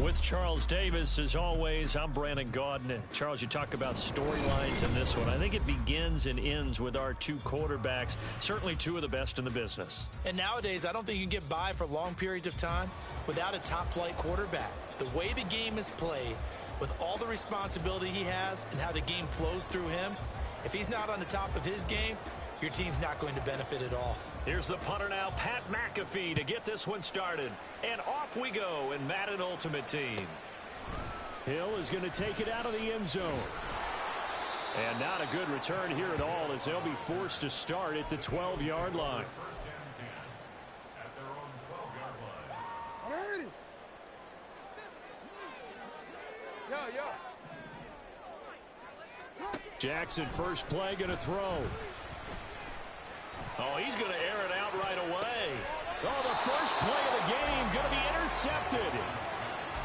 With Charles Davis, as always, I'm Brandon Gaudin. Charles, you talk about storylines in this one. I think it begins and ends with our two quarterbacks, certainly two of the best in the business. And nowadays, I don't think you can get by for long periods of time without a top-flight quarterback. The way the game is played, with all the responsibility he has and how the game flows through him, if he's not on the top of his game, your team's not going to benefit at all. Here's the punter now, Pat McAfee, to get this one started. And off we go in Madden Ultimate Team. Hill is going to take it out of the end zone. And not a good return here at all, as they'll be forced to start at the 12-yard line. Jackson, first play, going to throw. Oh, he's going to air it out right away. Oh, the first play of the game going to be intercepted.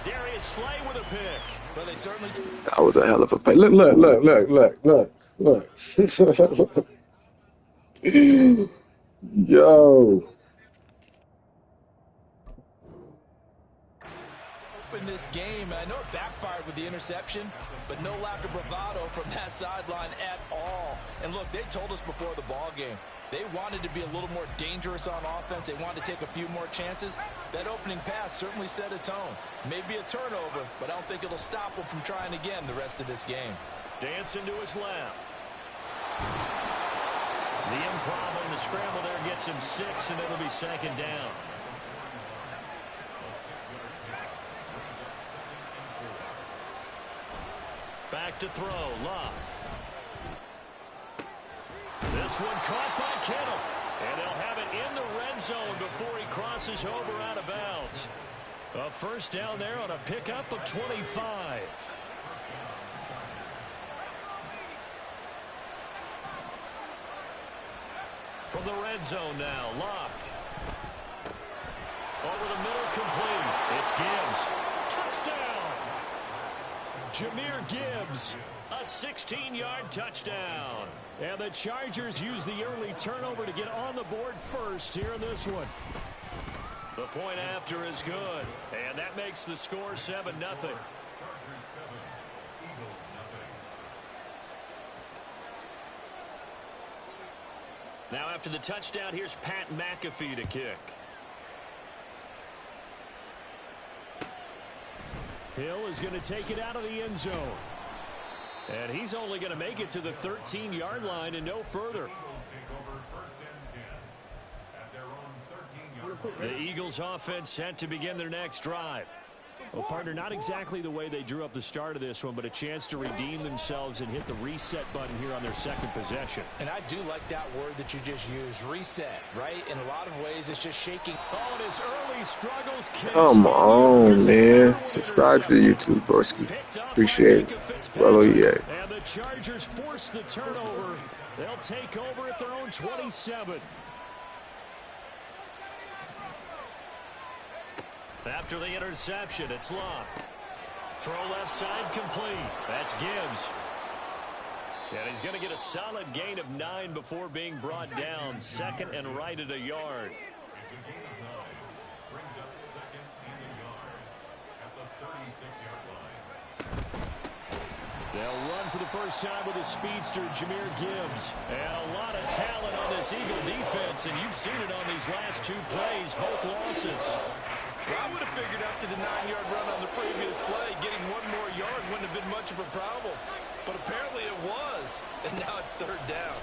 Darius Slay with a pick. Well, they certainly... That was a hell of a play. Look. Yo. In this game, I know it backfired with the interception, but no lack of bravado from that sideline at all. And look, they told us before the ball game, they wanted to be a little more dangerous on offense. They wanted to take a few more chances. That opening pass certainly set a tone. Maybe a turnover, but I don't think it'll stop them from trying again the rest of this game. Dancing to his left. The improv on the scramble there gets him 6, and it'll be second down. Back to throw, Locke. This one caught by Kittle. And they'll have it in the red zone before he crosses over out of bounds. A first down there on a pickup of 25. From the red zone now, Locke. Over the middle, complete. It's Gibbs. Touchdown! Jahmyr Gibbs, a 16-yard touchdown. And the Chargers use the early turnover to get on the board first here in this one. The point after is good, and that makes the score 7-0. Now after the touchdown, here's Pat McAfee to kick. Hill is going to take it out of the end zone. And he's only going to make it to the 13-yard line and no further. The Eagles offense set to begin their next drive. Well, partner, not exactly the way they drew up the start of this one, but a chance to redeem themselves and hit the reset button here on their second possession. And I do like that word that you just used, reset, right? In a lot of ways, it's just shaking. Oh, and his early struggles. Come on, man. Subscribe to the YouTube, Borski. Appreciate it. Well, yeah. And the Chargers force the turnover. They'll take over at their own 27. After the interception, it's Locke. Throw left side complete. That's Gibbs. And he's going to get a solid gain of 9 before being brought down. Second and right at a yard. It's a gain of 9. Brings up second and a yard at the 36-yard line. They'll run for the first time with a speedster, Jahmyr Gibbs. And a lot of talent on this Eagle defense, and you've seen it on these last 2 plays, both losses. Well, I would have figured after the 9-yard run on the previous play, getting 1 more yard wouldn't have been much of a problem. But apparently it was, and now it's third down.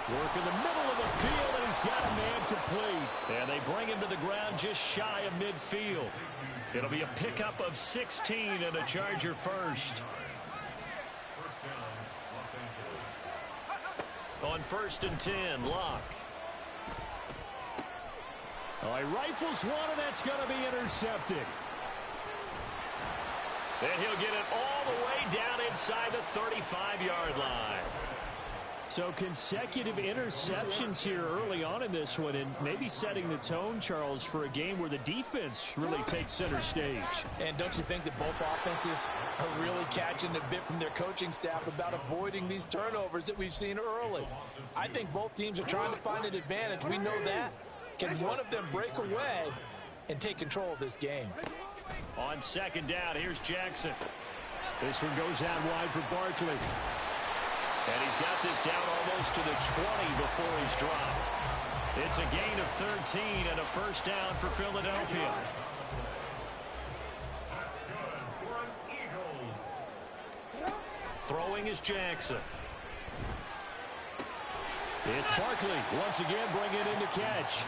Work in the middle of the field, and he's got a man complete. And they bring him to the ground just shy of midfield. It'll be a pickup of 16 and a Charger first. First down, Los Angeles. On 1st and 10, Locke. Oh, he rifles one, and that's going to be intercepted. And he'll get it all the way down inside the 35-yard line. So consecutive interceptions here early on in this one, and maybe setting the tone, Charles, for a game where the defense really takes center stage. And don't you think that both offenses are really catching a bit from their coaching staff about avoiding these turnovers that we've seen early? I think both teams are trying to find an advantage. We know that. Can one of them break away and take control of this game. On second down, here's Jackson. This one goes out wide for Barkley. And he's got this down almost to the 20 before he's dropped. It's a gain of 13 and a first down for Philadelphia. Throwing is Jackson. It's Barkley once again bringing in the catch.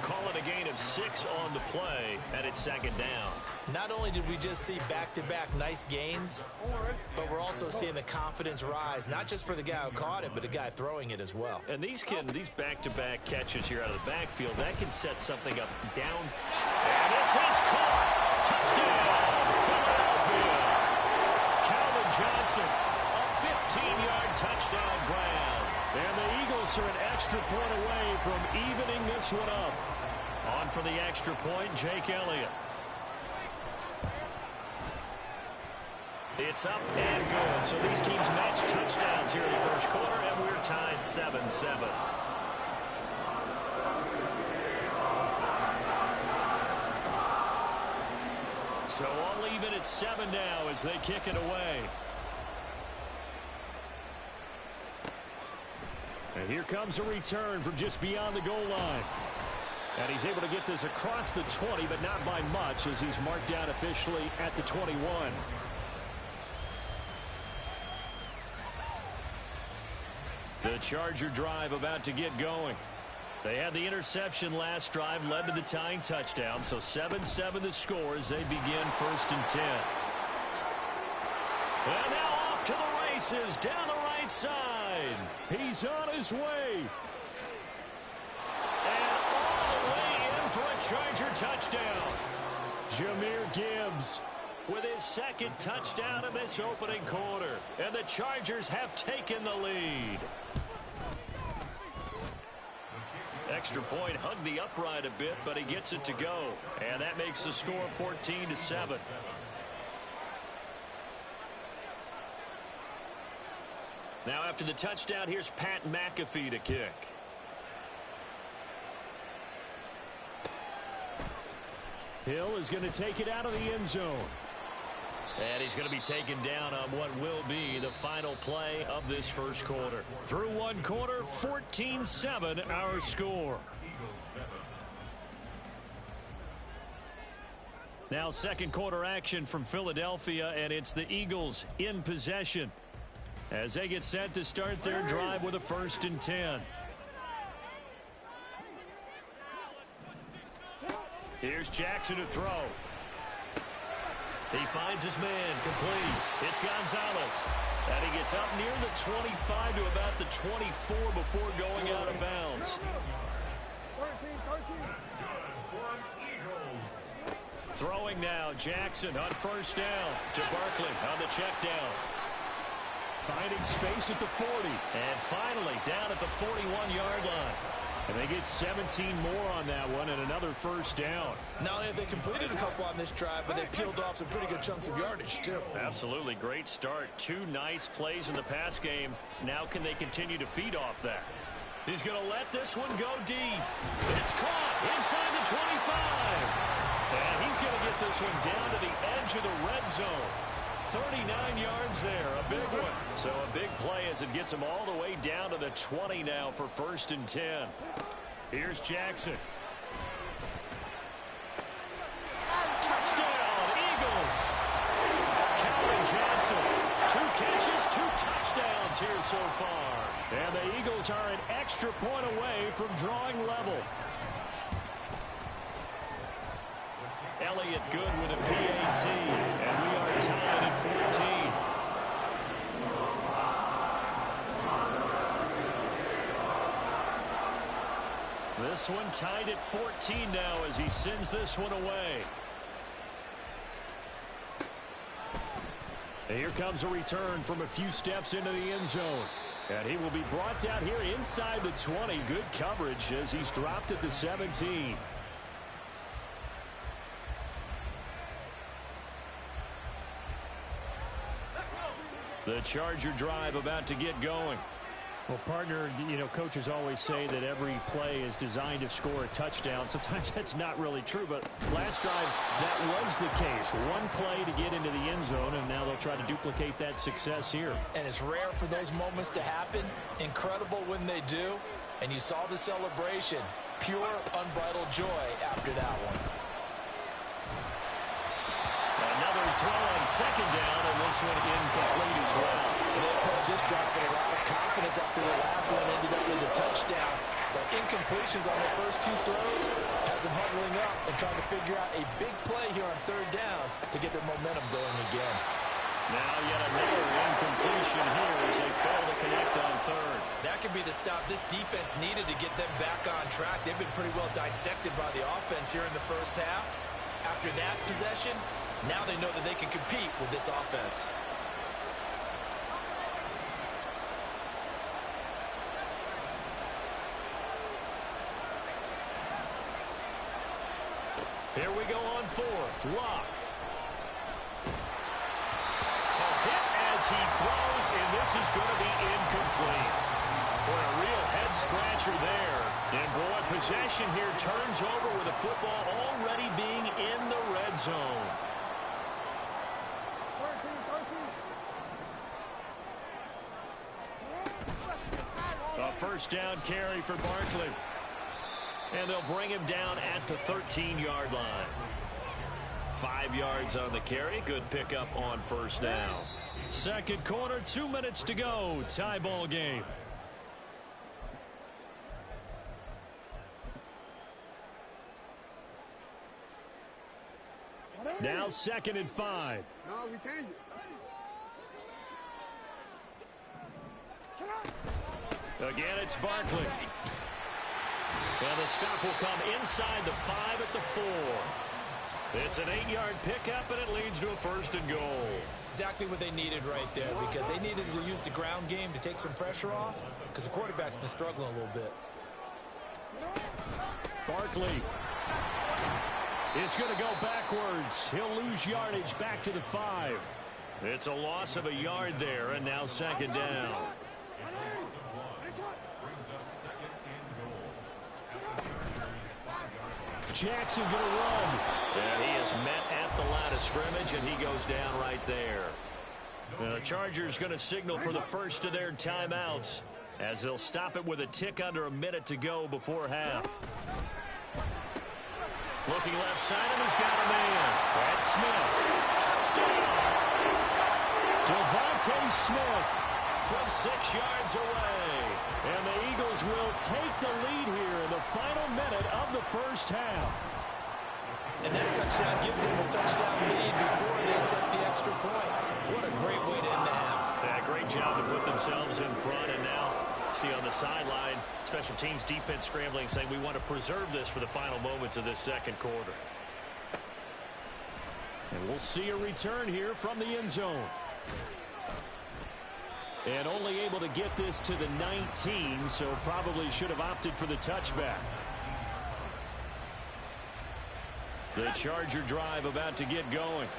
Call it a gain of 6 on the play, and it's second down. Not only did we just see back-to-back nice gains, but we're also seeing the confidence rise, not just for the guy who caught it, but the guy throwing it as well. And these back-to-back catches here out of the backfield, that can set something up down. And this is caught. Touchdown, Philadelphia. Calvin Johnson, a 15-yard touchdown grab. And the Eagles are an extra point away from evening this one up. On for the extra point, Jake Elliott. It's up and good. So these teams match touchdowns here in the first quarter, and we're tied 7-7. So all even at 7 now as they kick it away. And here comes a return from just beyond the goal line. And he's able to get this across the 20, but not by much as he's marked down officially at the 21. The Charger drive about to get going. They had the interception last drive, led to the tying touchdown, so 7-7 the score as they begin 1st and 10. And now off to the races down the right side. He's on his way. And all the way in for a Charger touchdown. Jahmyr Gibbs with his second touchdown in this opening quarter. And the Chargers have taken the lead. Extra point hugged the upright a bit, but he gets it to go. And that makes the score 14-7. Now after the touchdown, here's Pat McAfee to kick. Hill is going to take it out of the end zone. And he's going to be taken down on what will be the final play of this first quarter. Through one quarter, 14-7 our score. Now second quarter action from Philadelphia, and it's the Eagles in possession as they get set to start their drive with a 1st and 10. Here's Jackson to throw. He finds his man complete. It's Gonzalez. And he gets up near the 25 to about the 24 before going out of bounds. Throwing now, Jackson on 1st down to Barkley on the check down. Finding space at the 40. And finally down at the 41-yard line. And they get 17 more on that one and another 1st down. Not only have they completed a couple on this drive, but they peeled off some pretty good chunks of yardage, too. Absolutely. Great start. 2 nice plays in the pass game. Now can they continue to feed off that? He's going to let this one go deep. It's caught inside the 25. And he's going to get this one down to the edge of the red zone. 39 yards there, a big one. So a big play as it gets him all the way down to the 20 now for 1st and 10. Here's Jackson. Touchdown, Eagles. Calvin Johnson, 2 catches, 2 touchdowns here so far. And the Eagles are an extra point away from drawing level. Elliott good with a PAT, and we are tied at 14. This one tied at 14 now as he sends this one away. And here comes a return from a few steps into the end zone. And he will be brought down here inside the 20. Good coverage as he's dropped at the 17. The Charger drive about to get going. Well, partner, coaches always say that every play is designed to score a touchdown. Sometimes that's not really true, but last drive, that was the case. One play to get into the end zone, and now they'll try to duplicate that success here. And it's rare for those moments to happen. Incredible when they do. And you saw the celebration. Pure, unbridled joy after that one. Another throw on second down, and this one incomplete as well. And they approach this drive with a lot of confidence after the last one ended up as a touchdown. But incompletions on their first two throws has them huddling up and trying to figure out a big play here on third down to get their momentum going again. Now yet another incompletion here as they fail to connect on third. That could be the stop this defense needed to get them back on track. They've been pretty well dissected by the offense here in the first half. After that possession, now they know that they can compete with this offense. Here we go on fourth. Lock. A hit as he throws, and this is going to be incomplete. Boy, a real head-scratcher there. And, boy, possession here turns over with the football already being in the red zone. A first down carry for Barkley. And they'll bring him down at the 13-yard line. 5 yards on the carry. Good pickup on first down. Second quarter, 2 minutes to go. Tie ball game. Now 2nd and 5. No, we changed it. Again, it's Barkley. And the stop will come inside the 5 at the 4. It's an 8-yard pickup, and it leads to a first and goal. Exactly what they needed right there, because they needed to use the ground game to take some pressure off, because the quarterback's been struggling a little bit. Barkley is going to go backwards. He'll lose yardage back to the 5. It's a loss of a yard there, and now second down. Jackson going to run. And he is met at the line of scrimmage, and he goes down right there. The Chargers going to signal for the first of their timeouts as they'll stop it with a tick under a minute to go before half. Looking left side, and he's got a man. That's Smith. Touchdown! Devontae Smith from 6 yards away. And the Eagles will take the lead here in the final minute of the first half. And that touchdown gives them a touchdown lead before they attempt the extra point. What a great way to end the half. Yeah, great job to put themselves in front. And now, see on the sideline, special teams defense scrambling, saying we want to preserve this for the final moments of this second quarter. And we'll see a return here from the end zone. And only able to get this to the 19, so probably should have opted for the touchback. The Charger drive about to get going.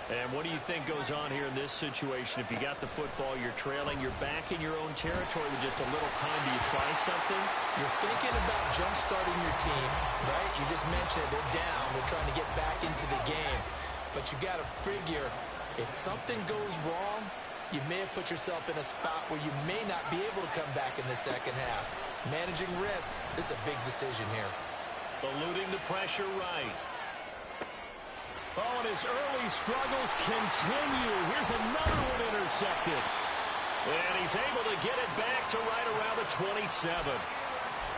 And what do you think goes on here in this situation? If you got the football, you're trailing, you're back in your own territory with just a little time. Do you try something? You're thinking about jump-starting your team, right? You just mentioned it. They're down. They're trying to get back into the game. But you got to figure, if something goes wrong, you may have put yourself in a spot where you may not be able to come back in the second half. Managing risk, this is a big decision here. Eluding the pressure right. Oh, and his early struggles continue. Here's another one intercepted. And he's able to get it back to right around the 27.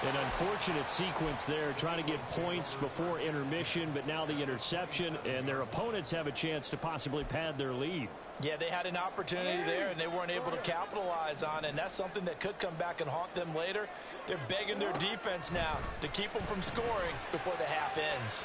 An unfortunate sequence there, trying to get points before intermission, but now the interception, and their opponents have a chance to possibly pad their lead. Yeah, they had an opportunity there, and they weren't able to capitalize on it, and that's something that could come back and haunt them later. They're begging their defense now to keep them from scoring before the half ends.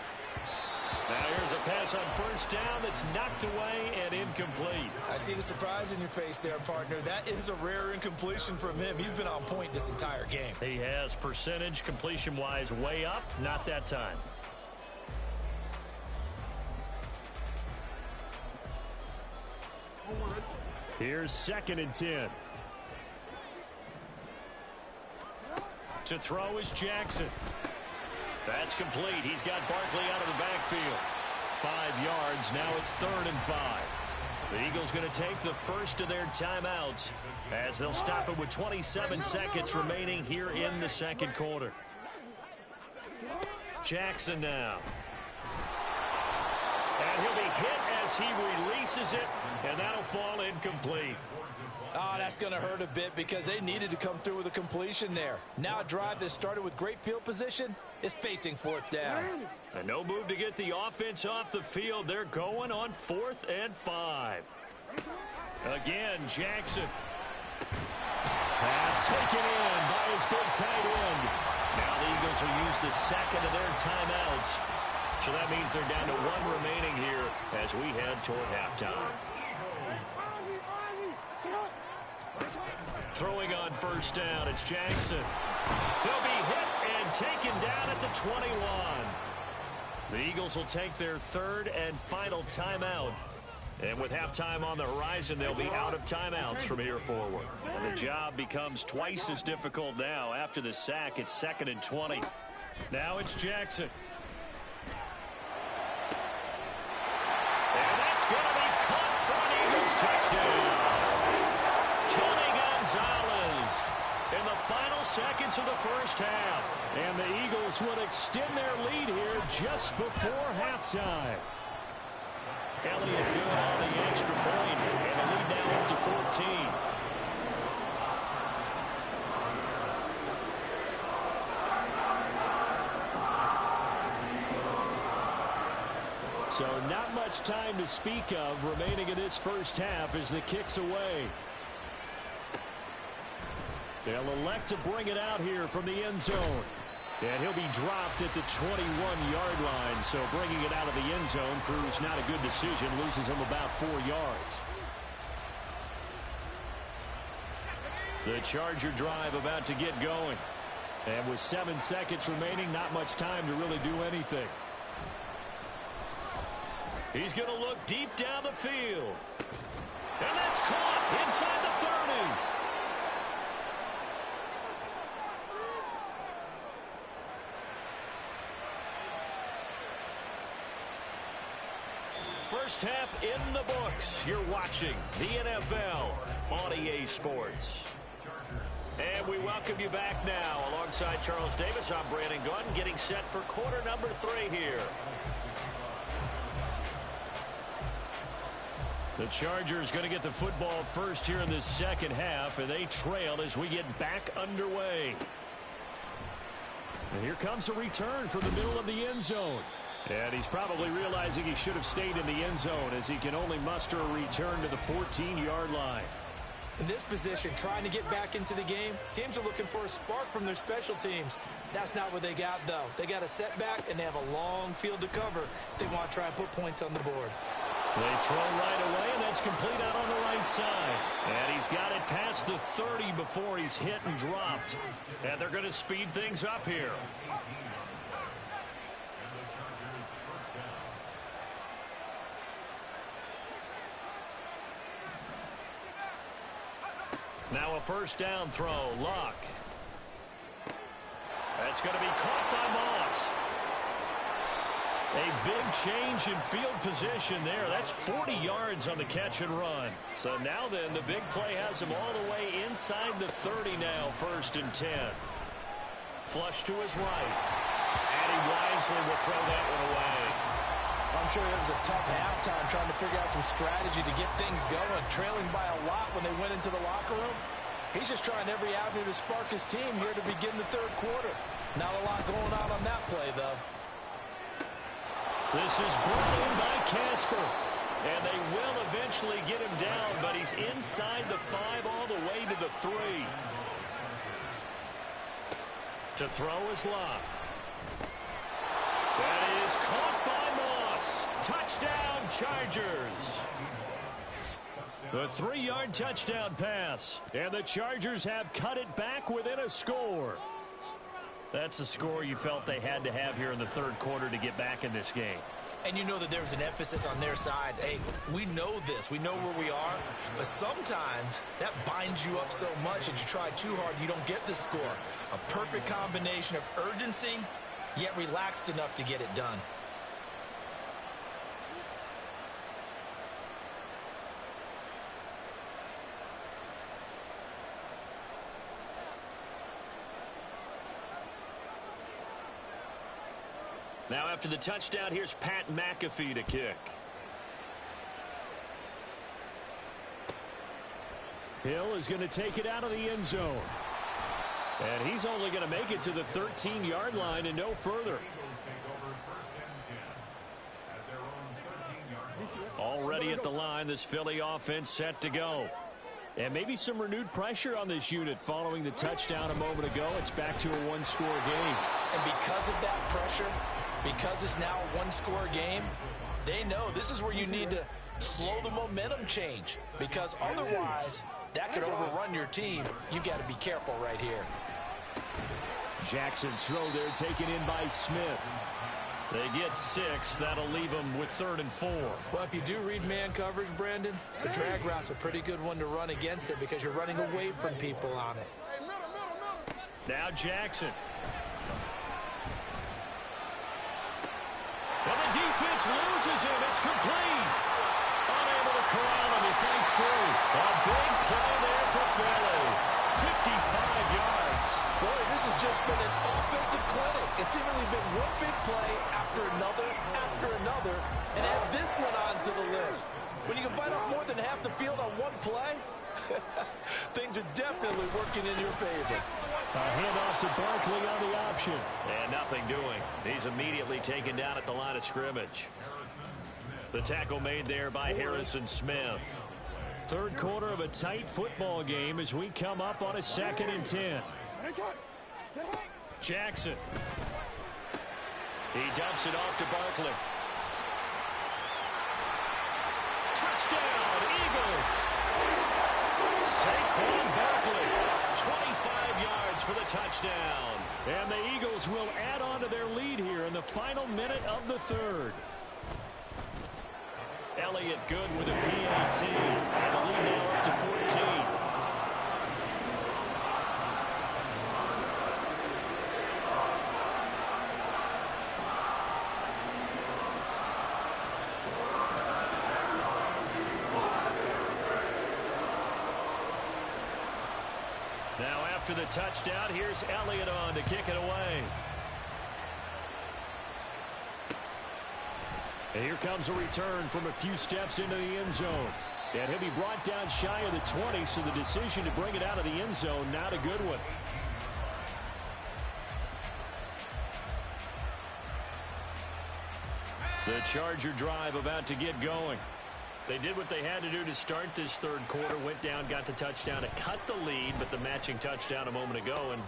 Now here's a pass on first down that's knocked away and incomplete. I see the surprise in your face there, partner. That is a rare incompletion from him. He's been on point this entire game. He has percentage completion-wise way up, not that time. Here's 2nd and 10. To throw is Jackson. That's complete. He's got Barkley out of the backfield. 5 yards. Now it's 3rd and 5. The Eagles going to take the first of their timeouts as they'll stop it with 27 seconds remaining here in the second quarter. Jackson now. And he'll be hit as he releases it, and that'll fall incomplete. Oh, that's going to hurt a bit because they needed to come through with a completion there. Now a drive that started with great field position is facing 4th down. And no move to get the offense off the field. They're going on 4th and 5. Again, Jackson. Pass taken in by his big tight end. Now the Eagles will use the second of their timeouts. So that means they're down to 1 remaining here as we head toward halftime. Throwing on 1st down, it's Jackson. He'll be hit and taken down at the 21. The Eagles will take their 3rd and final timeout. And with halftime on the horizon, they'll be out of timeouts from here forward. And the job becomes twice as difficult now. After the sack, it's 2nd and 20. Now it's Jackson. And that's going to be caught for an Eagles touchdown. Tony Gonzalez in the final seconds of the first half. And the Eagles will extend their lead here just before halftime. Elliott good on the extra point, and the lead now up to 14. So not much time to speak of remaining in this first half as the kick's away. They'll elect to bring it out here from the end zone. And he'll be dropped at the 21-yard line. So bringing it out of the end zone proves not a good decision. Loses him about 4 yards. The Charger drive about to get going. And with 7 seconds remaining, not much time to really do anything. He's going to look deep down the field. And that's caught inside the 30. First half in the books. You're watching the NFL on EA Sports. And we welcome you back now. Alongside Charles Davis, I'm Brandon Gunn, getting set for quarter number 3 here. The Chargers going to get the football first here in this second half, and they trail as we get back underway. And here comes a return from the middle of the end zone. And he's probably realizing he should have stayed in the end zone as he can only muster a return to the 14-yard line. In this position, trying to get back into the game, teams are looking for a spark from their special teams. That's not what they got, though. They got a setback, and they have a long field to cover if they want to try and put points on the board. They throw right away, and that's complete out on the right side. And he's got it past the 30 before he's hit and dropped. And they're going to speed things up here. Now a first down throw, Luck. That's going to be caught by Moss. A big change in field position there. That's 40 yards on the catch and run. So now then, the big play has him all the way inside the 30 now, 1st and 10. Flush to his right. And he wisely will throw that one away. I'm sure it was a tough halftime trying to figure out some strategy to get things going. Trailing by a lot when they went into the locker room. He's just trying every avenue to spark his team here to begin the 3rd quarter. Not a lot going on that play, though. This is brought in by Casper. And they will eventually get him down, but he's inside the 5 all the way to the 3. To throw is Locke. That is caught by Moss. Touchdown, Chargers. The 3-yard touchdown pass. And the Chargers have cut it back within a score. That's a score you felt they had to have here in the 3rd quarter to get back in this game. And you know that there's an emphasis on their side. Hey, we know this. We know where we are. But sometimes that binds you up so much that you try too hard, you don't get the score. A perfect combination of urgency, yet relaxed enough to get it done. Now after the touchdown, here's Pat McAfee to kick. Hill is going to take it out of the end zone. And he's only going to make it to the 13-yard line and no further. Already at the line, this Philly offense set to go. And maybe some renewed pressure on this unit following the touchdown a moment ago. It's back to a one-score game. And because of that pressure, because it's now a one-score game, they know this is where you need to slow the momentum change. Because otherwise, that could overrun your team. You've got to be careful right here. Jackson's throw there taken in by Smith. They get 6. That'll leave them with 3rd and 4. Well, if you do read man coverage, Brandon, the drag route's a pretty good one to run against it because you're running away from people on it. Now Jackson. And the defense loses him. It's complete. Unable to corral him. He fights through. A big play there for Philly. 55 yards. Boy, this has just been an offensive clinic. It's seemingly been one big play after another, and add this one on to the list. When you can bite off more than half the field on one play, things are definitely working in your favor. A handoff to Barkley on the option. And nothing doing. He's immediately taken down at the line of scrimmage. The tackle made there by Harrison Smith. Third quarter of a tight football game as we come up on a 2nd and 10. Jackson. He dumps it off to Barkley. Touchdown, Eagles. Saquon Barkley, 25 yards for the touchdown. And the Eagles will add on to their lead here in the final minute of the 3rd. Elliott good with a PAT. And the lead now up to 14. Now after the touchdown, here's Elliott on to kick it away. And here comes a return from a few steps into the end zone. And he'll be brought down shy of the 20, so the decision to bring it out of the end zone, not a good one. The Charger drive about to get going. They did what they had to do to start this 3rd quarter. Went down, got the touchdown to cut the lead, but the matching touchdown a moment ago. And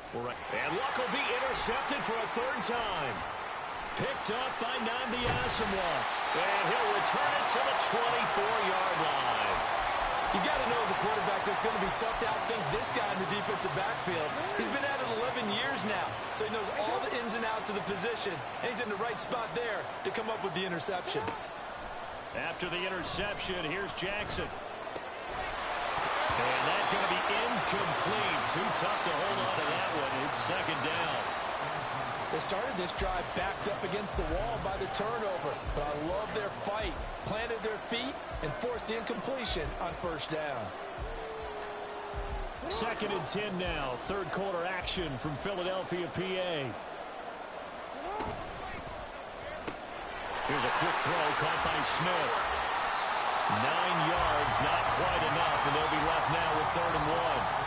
Luck will be intercepted for a 3rd time. Picked up by Nnamdi Asomugha. And he'll return it to the 24-yard line. You got to know as a quarterback that's going to be tough to outthink this guy in the defensive backfield. He's been at it 11 years now, so he knows all the ins and outs of the position, and he's in the right spot there to come up with the interception. After the interception, here's Jackson. And that's going to be incomplete. Too tough to hold on to that one. It's 2nd down. They started this drive backed up against the wall by the turnover, but I love their fight. Planted their feet and forced the incompletion on 1st down. 2nd and 10 now. 3rd quarter action from Philadelphia, PA. Here's a quick throw caught by Smith. 9 yards, not quite enough, and they'll be left now with 3rd and 1.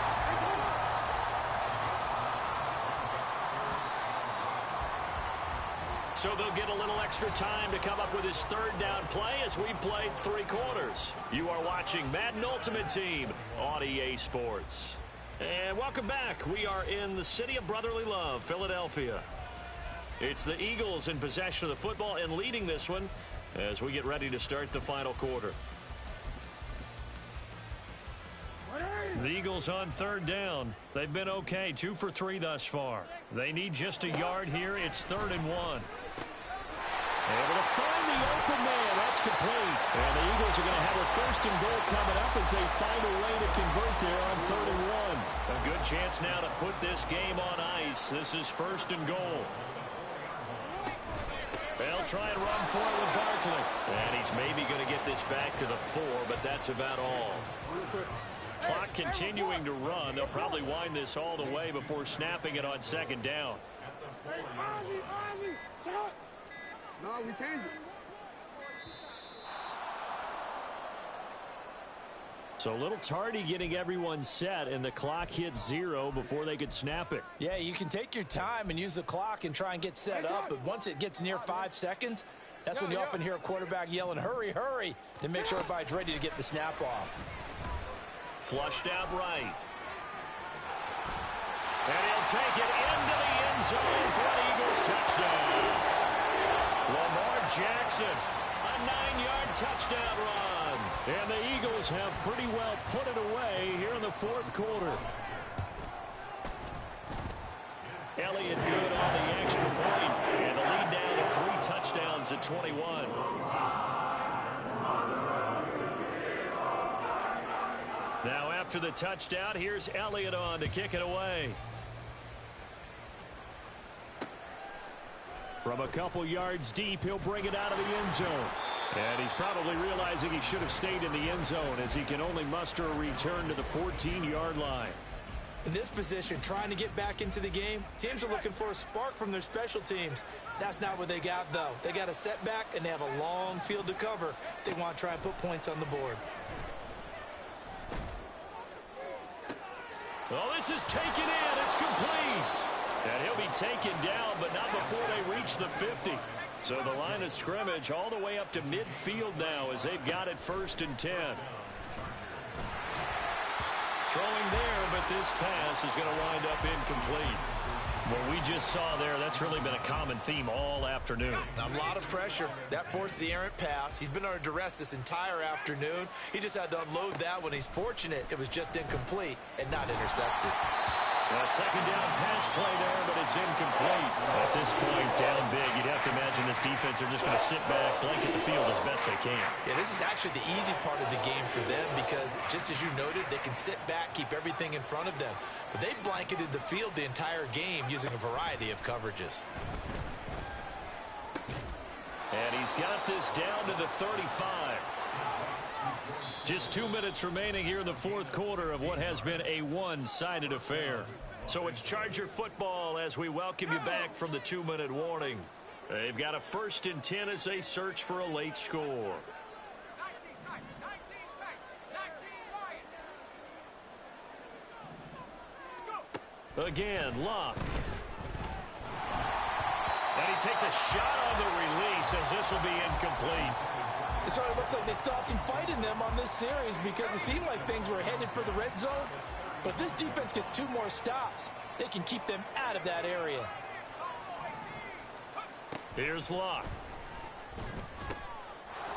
So they'll get a little extra time to come up with his 3rd down play as we've played 3 quarters. You are watching Madden Ultimate Team on EA Sports. And welcome back. We are in the city of brotherly love, Philadelphia. It's the Eagles in possession of the football and leading this one as we get ready to start the final quarter. The Eagles on 3rd down. They've been okay, 2 for 3 thus far. They need just a yard here. It's 3rd and 1. Able to find the open man. That's complete. And the Eagles are going to have a first and goal coming up as they find a way to convert there on 3rd and 1. A good chance now to put this game on ice. This is 1st and goal. They'll try and run for it with Barkley. And he's maybe going to get this back to the 4, but that's about all. Clock continuing to run. They'll probably wind this all the way before snapping it on 2nd down. No, we changed it. So a little tardy getting everyone set, and the clock hits 0 before they could snap it. Yeah, you can take your time and use the clock and try and get set up, but once it gets near 5 seconds, that's when you often hear a quarterback yelling, hurry, hurry, to make sure everybody's ready to get the snap off. Flushed out right. And he'll take it into the end zone for an Eagles touchdown. Lamar Jackson, a 9-yard touchdown run. And the Eagles have pretty well put it away here in the 4th quarter. Elliott good on the extra point. And the lead down to 3 touchdowns at 21. Now after the touchdown, here's Elliott on to kick it away. From a couple yards deep, he'll bring it out of the end zone. And he's probably realizing he should have stayed in the end zone as he can only muster a return to the 14-yard line. In this position, trying to get back into the game, teams are looking for a spark from their special teams. That's not what they got, though. They got a setback, and they have a long field to cover if they want to try and put points on the board. Well, this is taken in. It's complete. And he'll be taken down, but not before they reach the 50. So the line of scrimmage all the way up to midfield now as they've got it 1st and 10. Throwing there, but this pass is going to wind up incomplete. What we just saw there, that's really been a common theme all afternoon. A lot of pressure. That forced the errant pass. He's been under duress this entire afternoon. He just had to unload that one. He's fortunate it was just incomplete and not intercepted. A 2nd down pass play there, but it's incomplete. At this point, down big, you'd have to imagine this defense are just going to sit back, blanket the field as best they can. Yeah, this is actually the easy part of the game for them because, just as you noted, they can sit back, keep everything in front of them. But they blanketed the field the entire game using a variety of coverages. And he's got this down to the 35. Just 2 minutes remaining here in the 4th quarter of what has been a one-sided affair. So it's Charger football as we welcome you back from the 2-minute warning. They've got a 1st and 10 as they search for a late score. Again, Locke. And he takes a shot on the release as this will be incomplete. It sort of looks like they still have some fight in them on this series because it seemed like things were headed for the red zone. But if this defense gets 2 more stops, they can keep them out of that area. Here's Locke.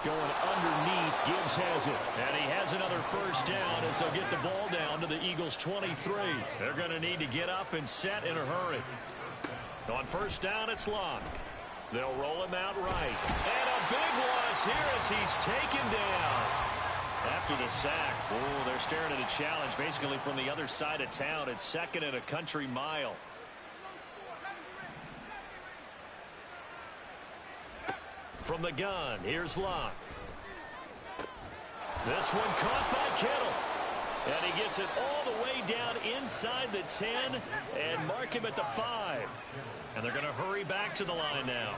Going underneath, Gibbs has it. And he has another 1st down as they'll get the ball down to the Eagles' 23. They're going to need to get up and set in a hurry. On 1st down, it's Locke. They'll roll him out right. And a big loss here as he's taken down. After the sack, oh, they're staring at a challenge basically from the other side of town. It's 2nd and a country mile. From the gun, here's Locke. This one caught by Kittle. And he gets it all the way down inside the 10 and mark him at the 5. And they're going to hurry back to the line now.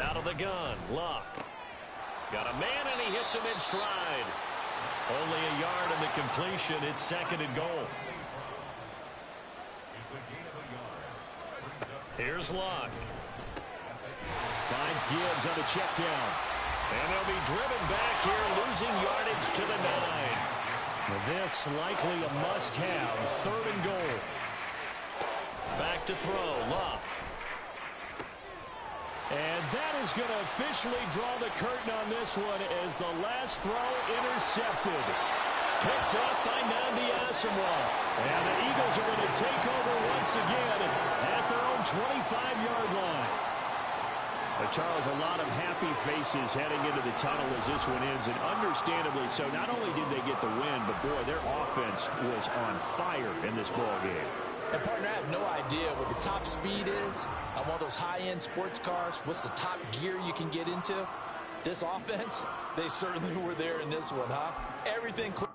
Out of the gun, Locke. Got a man and he hits him in stride. Only a yard in the completion. It's 2nd and goal. Here's Locke. Finds Gibbs on the check down. And they'll be driven back here, losing yardage to the 9. This likely a must-have. 3rd and goal. Back to throw, Locke. And that is going to officially draw the curtain on this one as the last throw intercepted. Picked off by Nnamdi Asomugha. And the Eagles are going to take over once again at their own 25-yard line. Charles, a lot of happy faces heading into the tunnel as this one ends, and understandably so. Not only did they get the win, but, boy, their offense was on fire in this ball game. And, partner, I have no idea what the top speed is on one of those high-end sports cars. What's the top gear you can get into? This offense, they certainly were there in this one, huh? Everything clear.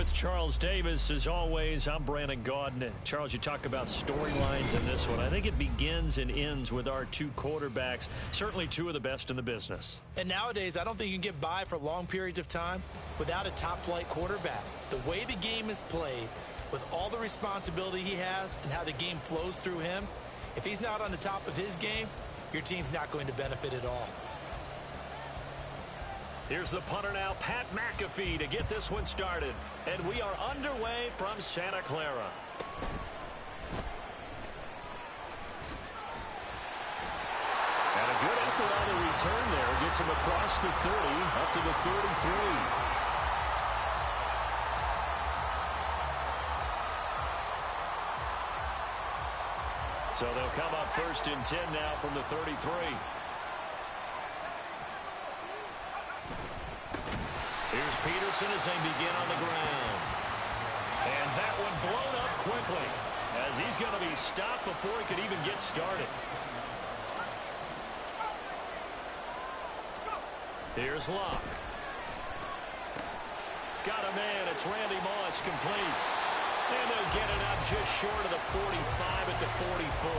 With Charles Davis, as always, I'm Brandon Gaudin. Charles, you talk about storylines in this one. I think it begins and ends with our two quarterbacks, certainly two of the best in the business. And nowadays, I don't think you can get by for long periods of time without a top-flight quarterback. The way the game is played, with all the responsibility he has and how the game flows through him, if he's not on the top of his game, your team's not going to benefit at all. Here's the punter now, Pat McAfee, to get this one started. And we are underway from Santa Clara. And a good effort on the return there. Gets him across the 30, up to the 33. So they'll come up 1st and 10 now from the 33. Here's Peterson as they begin on the ground. And that one blown up quickly as he's going to be stopped before he could even get started. Here's Locke. Got a man. It's Randy Moss, complete. And they'll get it up just short of the 45 at the 44.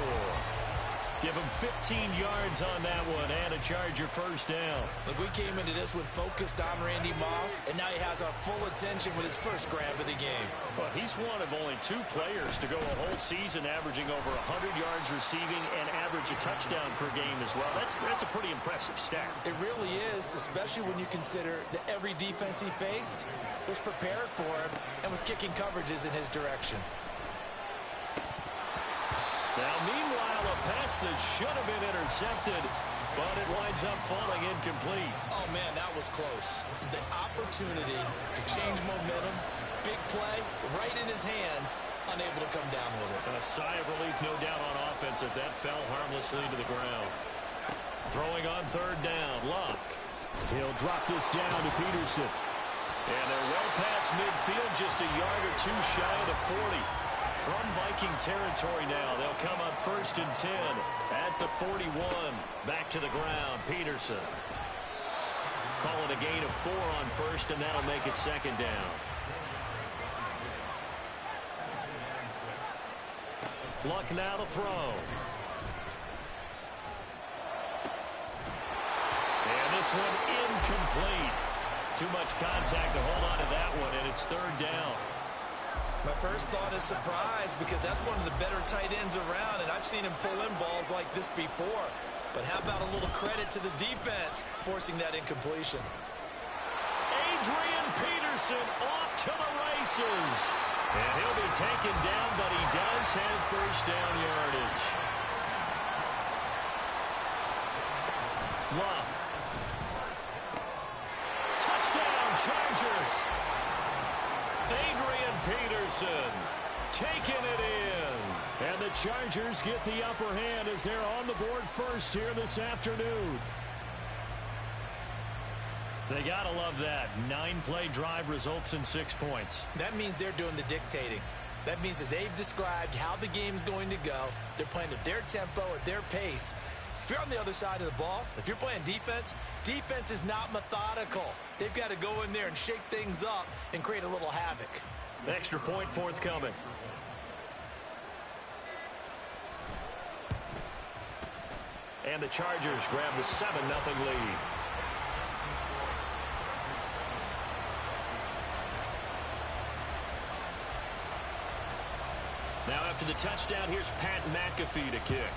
Give him 15 yards on that one and a Charger first down. Look, we came into this one focused on Randy Moss, and now he has our full attention with his first grab of the game. Well, he's one of only 2 players to go a whole season averaging over 100 yards receiving and average a touchdown per game as well. That's a pretty impressive stat. It really is, especially when you consider that every defense he faced was prepared for him and was kicking coverages in his direction. Now, meanwhile, a pass that should have been intercepted, but it winds up falling incomplete. Oh, man, that was close. The opportunity to change momentum, big play, right in his hands, unable to come down with it. And a sigh of relief, no doubt, on offense that fell harmlessly to the ground. Throwing on 3rd down, Locke. He'll drop this down to Peterson. And they're well past midfield, just a yard or 2 shy of the 40. From Viking territory now, they'll come up 1st and 10 at the 41. Back to the ground, Peterson. Calling a gain of 4 on 1st, and that'll make it 2nd down. Luck now to throw. And this one incomplete. Too much contact to hold on to that one, and it's 3rd down. My first thought is surprise, because that's one of the better tight ends around, and I've seen him pull in balls like this before. But how about a little credit to the defense forcing that incompletion? Adrian Peterson off to the races. And he'll be taken down, but he does have 1st down yardage. Love. Touchdown, Chargers. Adrian Peterson taking it in. And the Chargers get the upper hand as they're on the board first here this afternoon. They got to love that. 9-play drive results in 6 points. That means they're doing the dictating. That means that they've described how the game's going to go. They're playing at their tempo, at their pace. If you're on the other side of the ball, if you're playing defense, defense is not methodical. They've got to go in there and shake things up and create a little havoc. Extra point forthcoming. And the Chargers grab the 7-0 lead. Now after the touchdown, here's Pat McAfee to kick.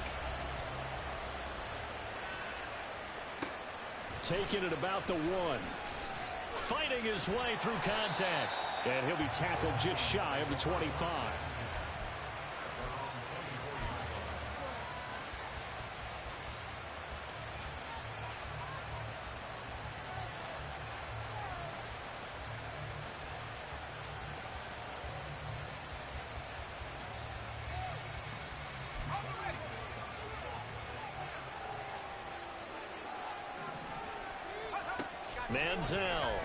Taking it about the 1. Fighting his way through contact. And he'll be tackled just shy of the 25. Manziel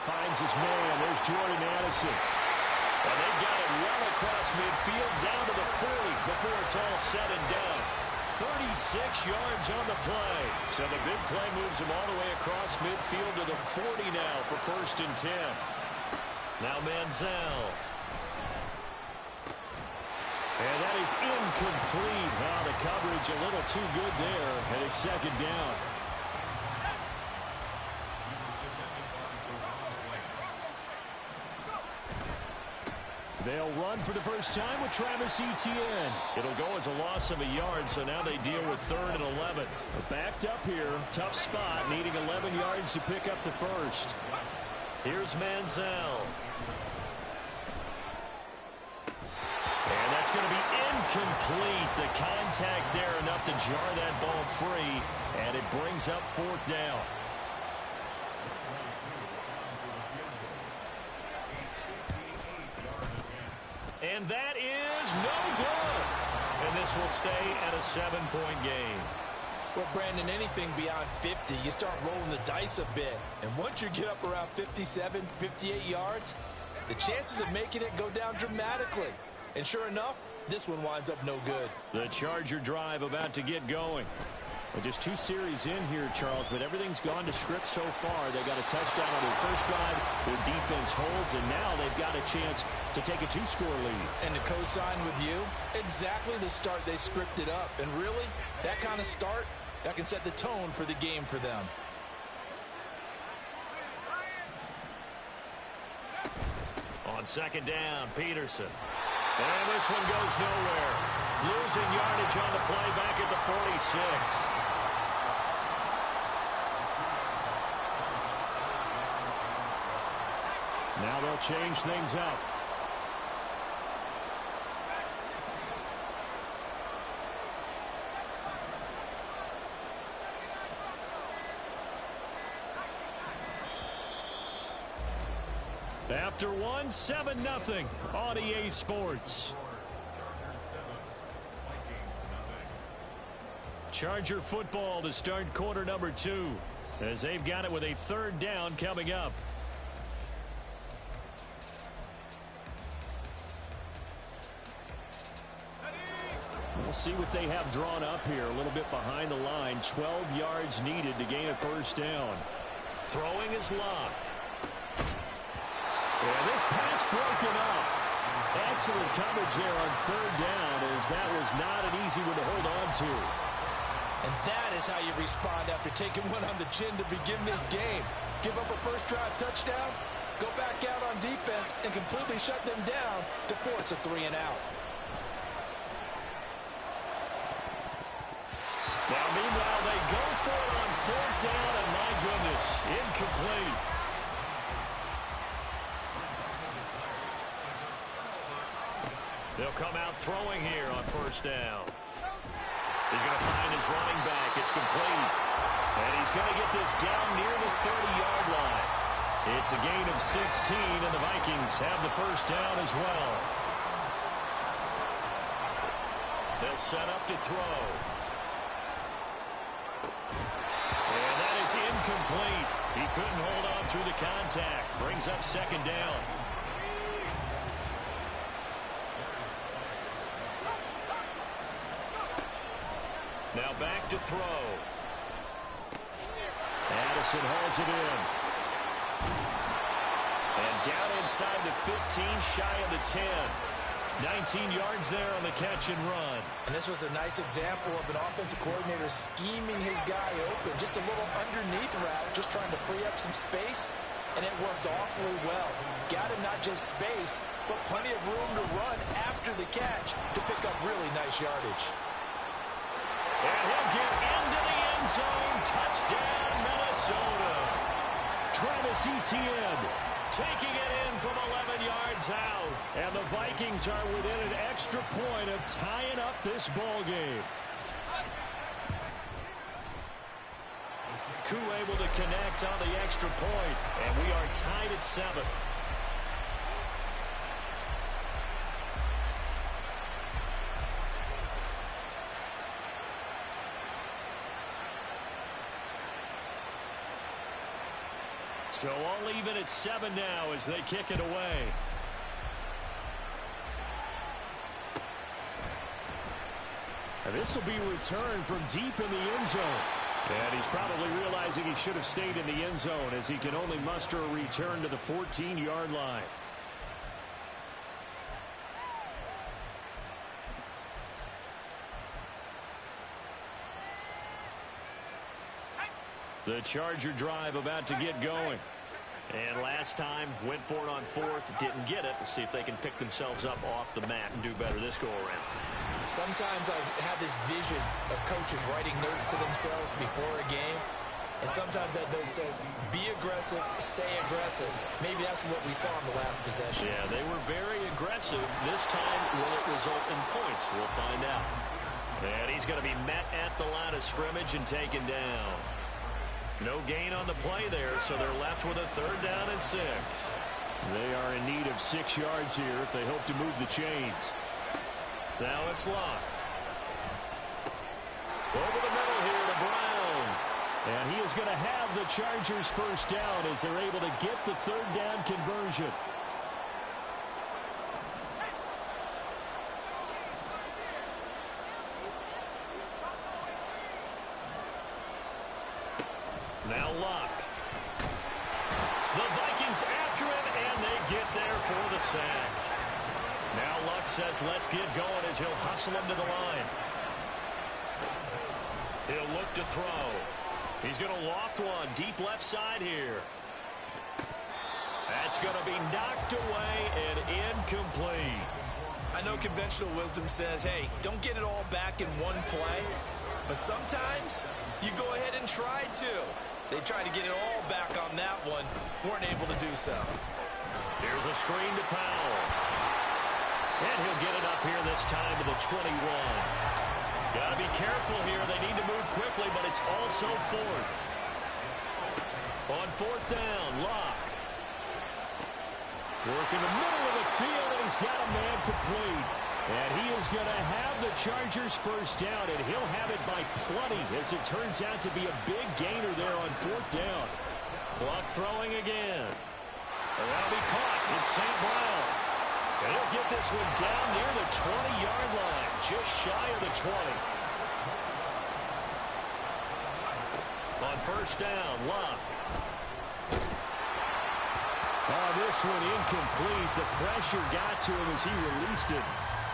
finds his man. There's Jordan Addison. And they've got it well across midfield down to the 40 before it's all said and done. 36 yards on the play. So the big play moves him all the way across midfield to the 40 now for 1st and 10. Now Manziel. And that is incomplete. Wow, the coverage a little too good there, and it's 2nd down. They'll run for the first time with Travis Etienne. It'll go as a loss of a yard, so now they deal with 3rd and 11. Backed up here, tough spot, needing 11 yards to pick up the first. Here's Manziel. And that's going to be incomplete. The contact there enough to jar that ball free, and it brings up 4th down. And that is no good. And this will stay at a 7-point game. Well, Brandon, anything beyond 50, you start rolling the dice a bit. And once you get up around 57, 58 yards, the chances of making it go down dramatically. And sure enough, this one winds up no good. The Charger drive about to get going. Well, just 2 series in here, Charles, but everything's gone to script so far. They got a touchdown on their first drive. Their defense holds, and now they've got a chance to take a 2-score lead. And to co-sign with you, exactly the start they scripted up. And really, that kind of start, that can set the tone for the game for them. On 2nd down, Peterson. And this one goes nowhere. Losing yardage on the play back at the 46. Now they'll change things up. After 1, 7-0 on EA Sports. Charger football to start quarter number 2, as they've got it with a 3rd down coming up. We'll see what they have drawn up here. A little bit behind the line. 12 yards needed to gain a 1st down. Throwing is locked. And this pass broken up. Excellent coverage there on 3rd down, as that was not an easy one to hold on to. And that is how you respond after taking one on the chin to begin this game. Give up a first drive touchdown, go back out on defense, and completely shut them down to force a 3-and-out. Now, meanwhile, they go for it on 4th down, and my goodness, incomplete. They'll come out throwing here on 1st down. He's going to find his running back. It's complete. And he's going to get this down near the 30-yard line. It's a gain of 16, and the Vikings have the 1st down as well. They'll set up to throw. And that is incomplete. He couldn't hold on through the contact. Brings up 2nd down. Now back to throw. Addison hauls it in. And down inside the 15, shy of the 10. 19 yards there on the catch and run. And this was a nice example of an offensive coordinator scheming his guy open. Just a little underneath route, just trying to free up some space. And it worked awfully well. Got him not just space, but plenty of room to run after the catch to pick up really nice yardage. And he'll get into the end zone. Touchdown, Minnesota. Travis Etienne taking it in from 11 yards out. And the Vikings are within an extra point of tying up this ball game. Koo able to connect on the extra point. And we are tied at 7. So all even at 7 now as they kick it away. And this will be returned from deep in the end zone. And he's probably realizing he should have stayed in the end zone as he can only muster a return to the 14-yard line. The Charger drive about to get going. And last time, went for it on fourth, didn't get it. We'll see if they can pick themselves up off the mat and do better this go-around. Sometimes I have this vision of coaches writing notes to themselves before a game. And sometimes that note says, be aggressive, stay aggressive. Maybe that's what we saw in the last possession. Yeah, they were very aggressive. This time, will it result in points? We'll find out. And he's going to be met at the line of scrimmage and taken down. No gain on the play there, so they're left with a 3rd down and 6. They are in need of 6 yards here if they hope to move the chains. Now it's Locke. Over the middle here to Brown. And he is going to have the Chargers 1st down as they're able to get the 3rd down conversion. Now Locke. The Vikings after him, and they get there for the sack. Now Luck says, let's get going as he'll hustle him to the line. He'll look to throw. He's going to loft one deep left side here. That's going to be knocked away and incomplete. I know conventional wisdom says, hey, don't get it all back in one play. But sometimes you go ahead and try to. They tried to get it all back on that one. Weren't able to do so. Here's a screen to Powell. And he'll get it up here this time to the 21. Got to be careful here. They need to move quickly, but it's also 4th. On 4th down, Locke. Working the middle of the field, and he's got a man complete. And he is going to have the Chargers 1st down, and he'll have it by plenty, as it turns out to be a big gainer there on 4th down. Locke throwing again. And that'll be caught. It's St. Brown. And he'll get this one down near the 20-yard line, just shy of the 20. On 1st down, Locke. Oh, this one incomplete. The pressure got to him as he released it.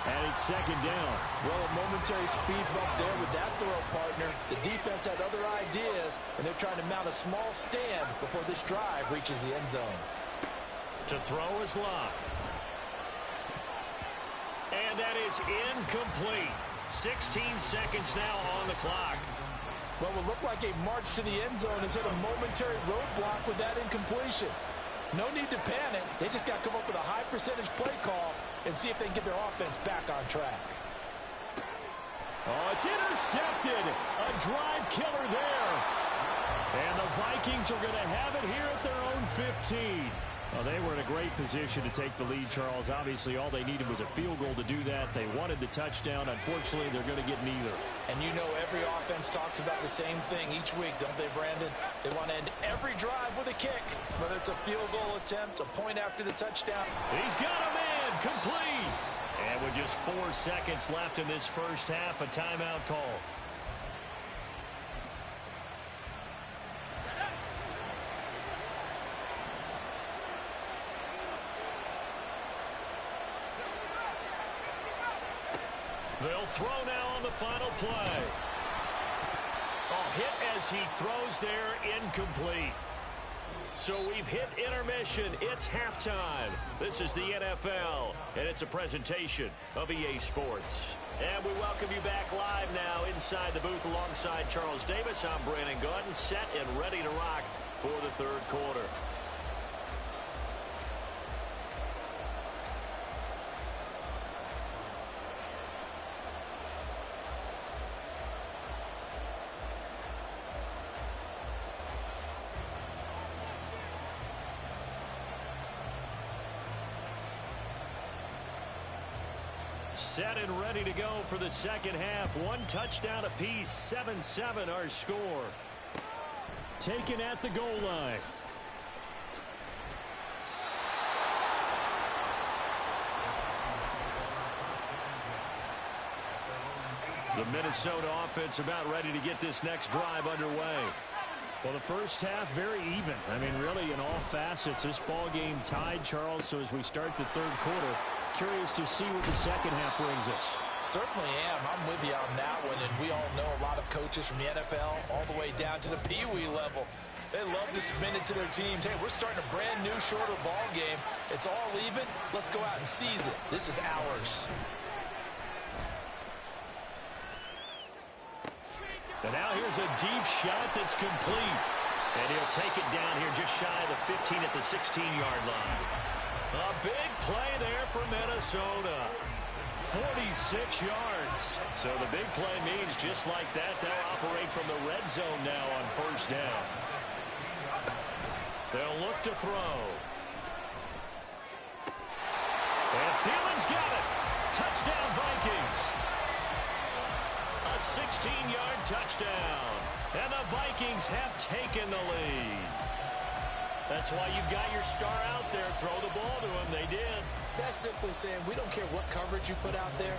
And it's 2nd down. Well, a momentary speed bump there with that throw, partner. The defense had other ideas, and they're trying to mount a small stand before this drive reaches the end zone. To throw is Locke. And that is incomplete. 16 seconds now on the clock. Well, it looked like a march to the end zone has hit a momentary roadblock with that incompletion. No need to panic. They just got to come up with a high percentage play call and see if they can get their offense back on track. Oh, it's intercepted. A drive killer there. And the Vikings are going to have it here at their own 15. Well, they were in a great position to take the lead, Charles. Obviously, all they needed was a field goal to do that. They wanted the touchdown. Unfortunately, they're going to get neither. And you know every offense talks about the same thing each week, don't they, Brandon? They want to end every drive with a kick, whether it's a field goal attempt, a point after the touchdown. He's got a man, complete. And with just 4 seconds left in this first half, a timeout call. They'll throw now on the final play. Oh, hit as he throws there, incomplete. So we've hit intermission. It's halftime. This is the NFL, and it's a presentation of EA Sports. And we welcome you back live now inside the booth alongside Charles Davis. I'm Brandon Gaudin, set and ready to rock for the third quarter. Set and ready to go for the second half. 1 touchdown apiece, 7-7 our score. Taken at the goal line. The Minnesota offense about ready to get this next drive underway. Well, the first half, very even. I mean, really, in all facets, this ball game tied, Charles. So as we start the third quarter, curious to see what the second half brings us. Certainly am. I'm with you on that one. And we all know a lot of coaches from the NFL all the way down to the Pee-wee level. They love to spin it to their teams. Hey, we're starting a brand new, shorter ball game. It's all even. Let's go out and seize it. This is ours. And now here's a deep shot that's complete. And he'll take it down here just shy of the 15 at the 16-yard line. A big play there for Minnesota. 46 yards. So the big play means just like that, they'll operate from the red zone now on first down. They'll look to throw. And Thielen's got it. Touchdown, Vikings. A 16-yard touchdown. And the Vikings have taken the lead. That's why you've got your star out there. Throw the ball to him. They did. That's simply saying we don't care what coverage you put out there.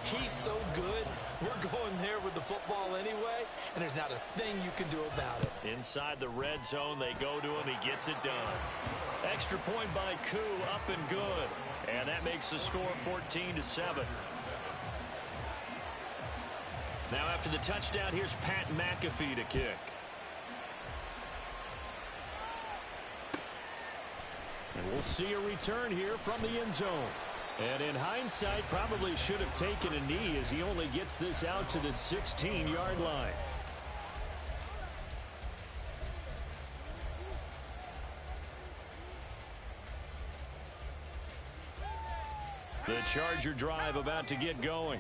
He's so good. We're going there with the football anyway, and there's not a thing you can do about it. Inside the red zone, they go to him. He gets it done. Extra point by Koo, up and good. And that makes the score 14-7. Now after the touchdown, here's Pat McAfee to kick. And we'll see a return here from the end zone. And in hindsight, probably should have taken a knee as he only gets this out to the 16-yard line. The Charger drive about to get going.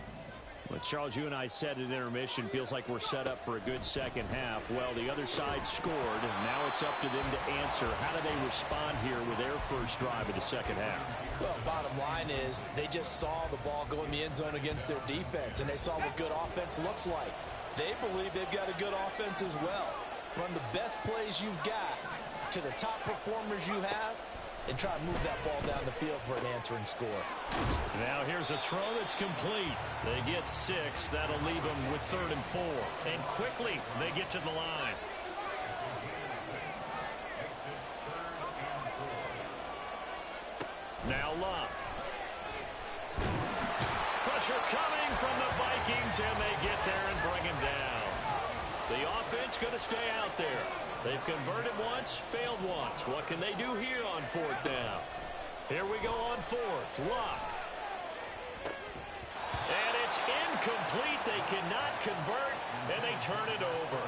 Well, Charles, you and I said at intermission, feels like we're set up for a good second half. Well, the other side scored, and now it's up to them to answer. How do they respond here with their first drive of the second half? Well, bottom line is they just saw the ball go in the end zone against their defense, and they saw what good offense looks like. They believe they've got a good offense as well. Run the best plays you've got to the top performers you have, and try to move that ball down the field for an answering score. Now here's a throw that's complete. They get 6. That'll leave them with 3rd and 4. And quickly they get to the line. Now Love. Pressure coming from the Vikings, and they get there and bring him down. The offense going to stay out there. They've converted once, failed once. What can they do here on 4th down? Here we go on 4th. Luck. And it's incomplete. They cannot convert, and they turn it over.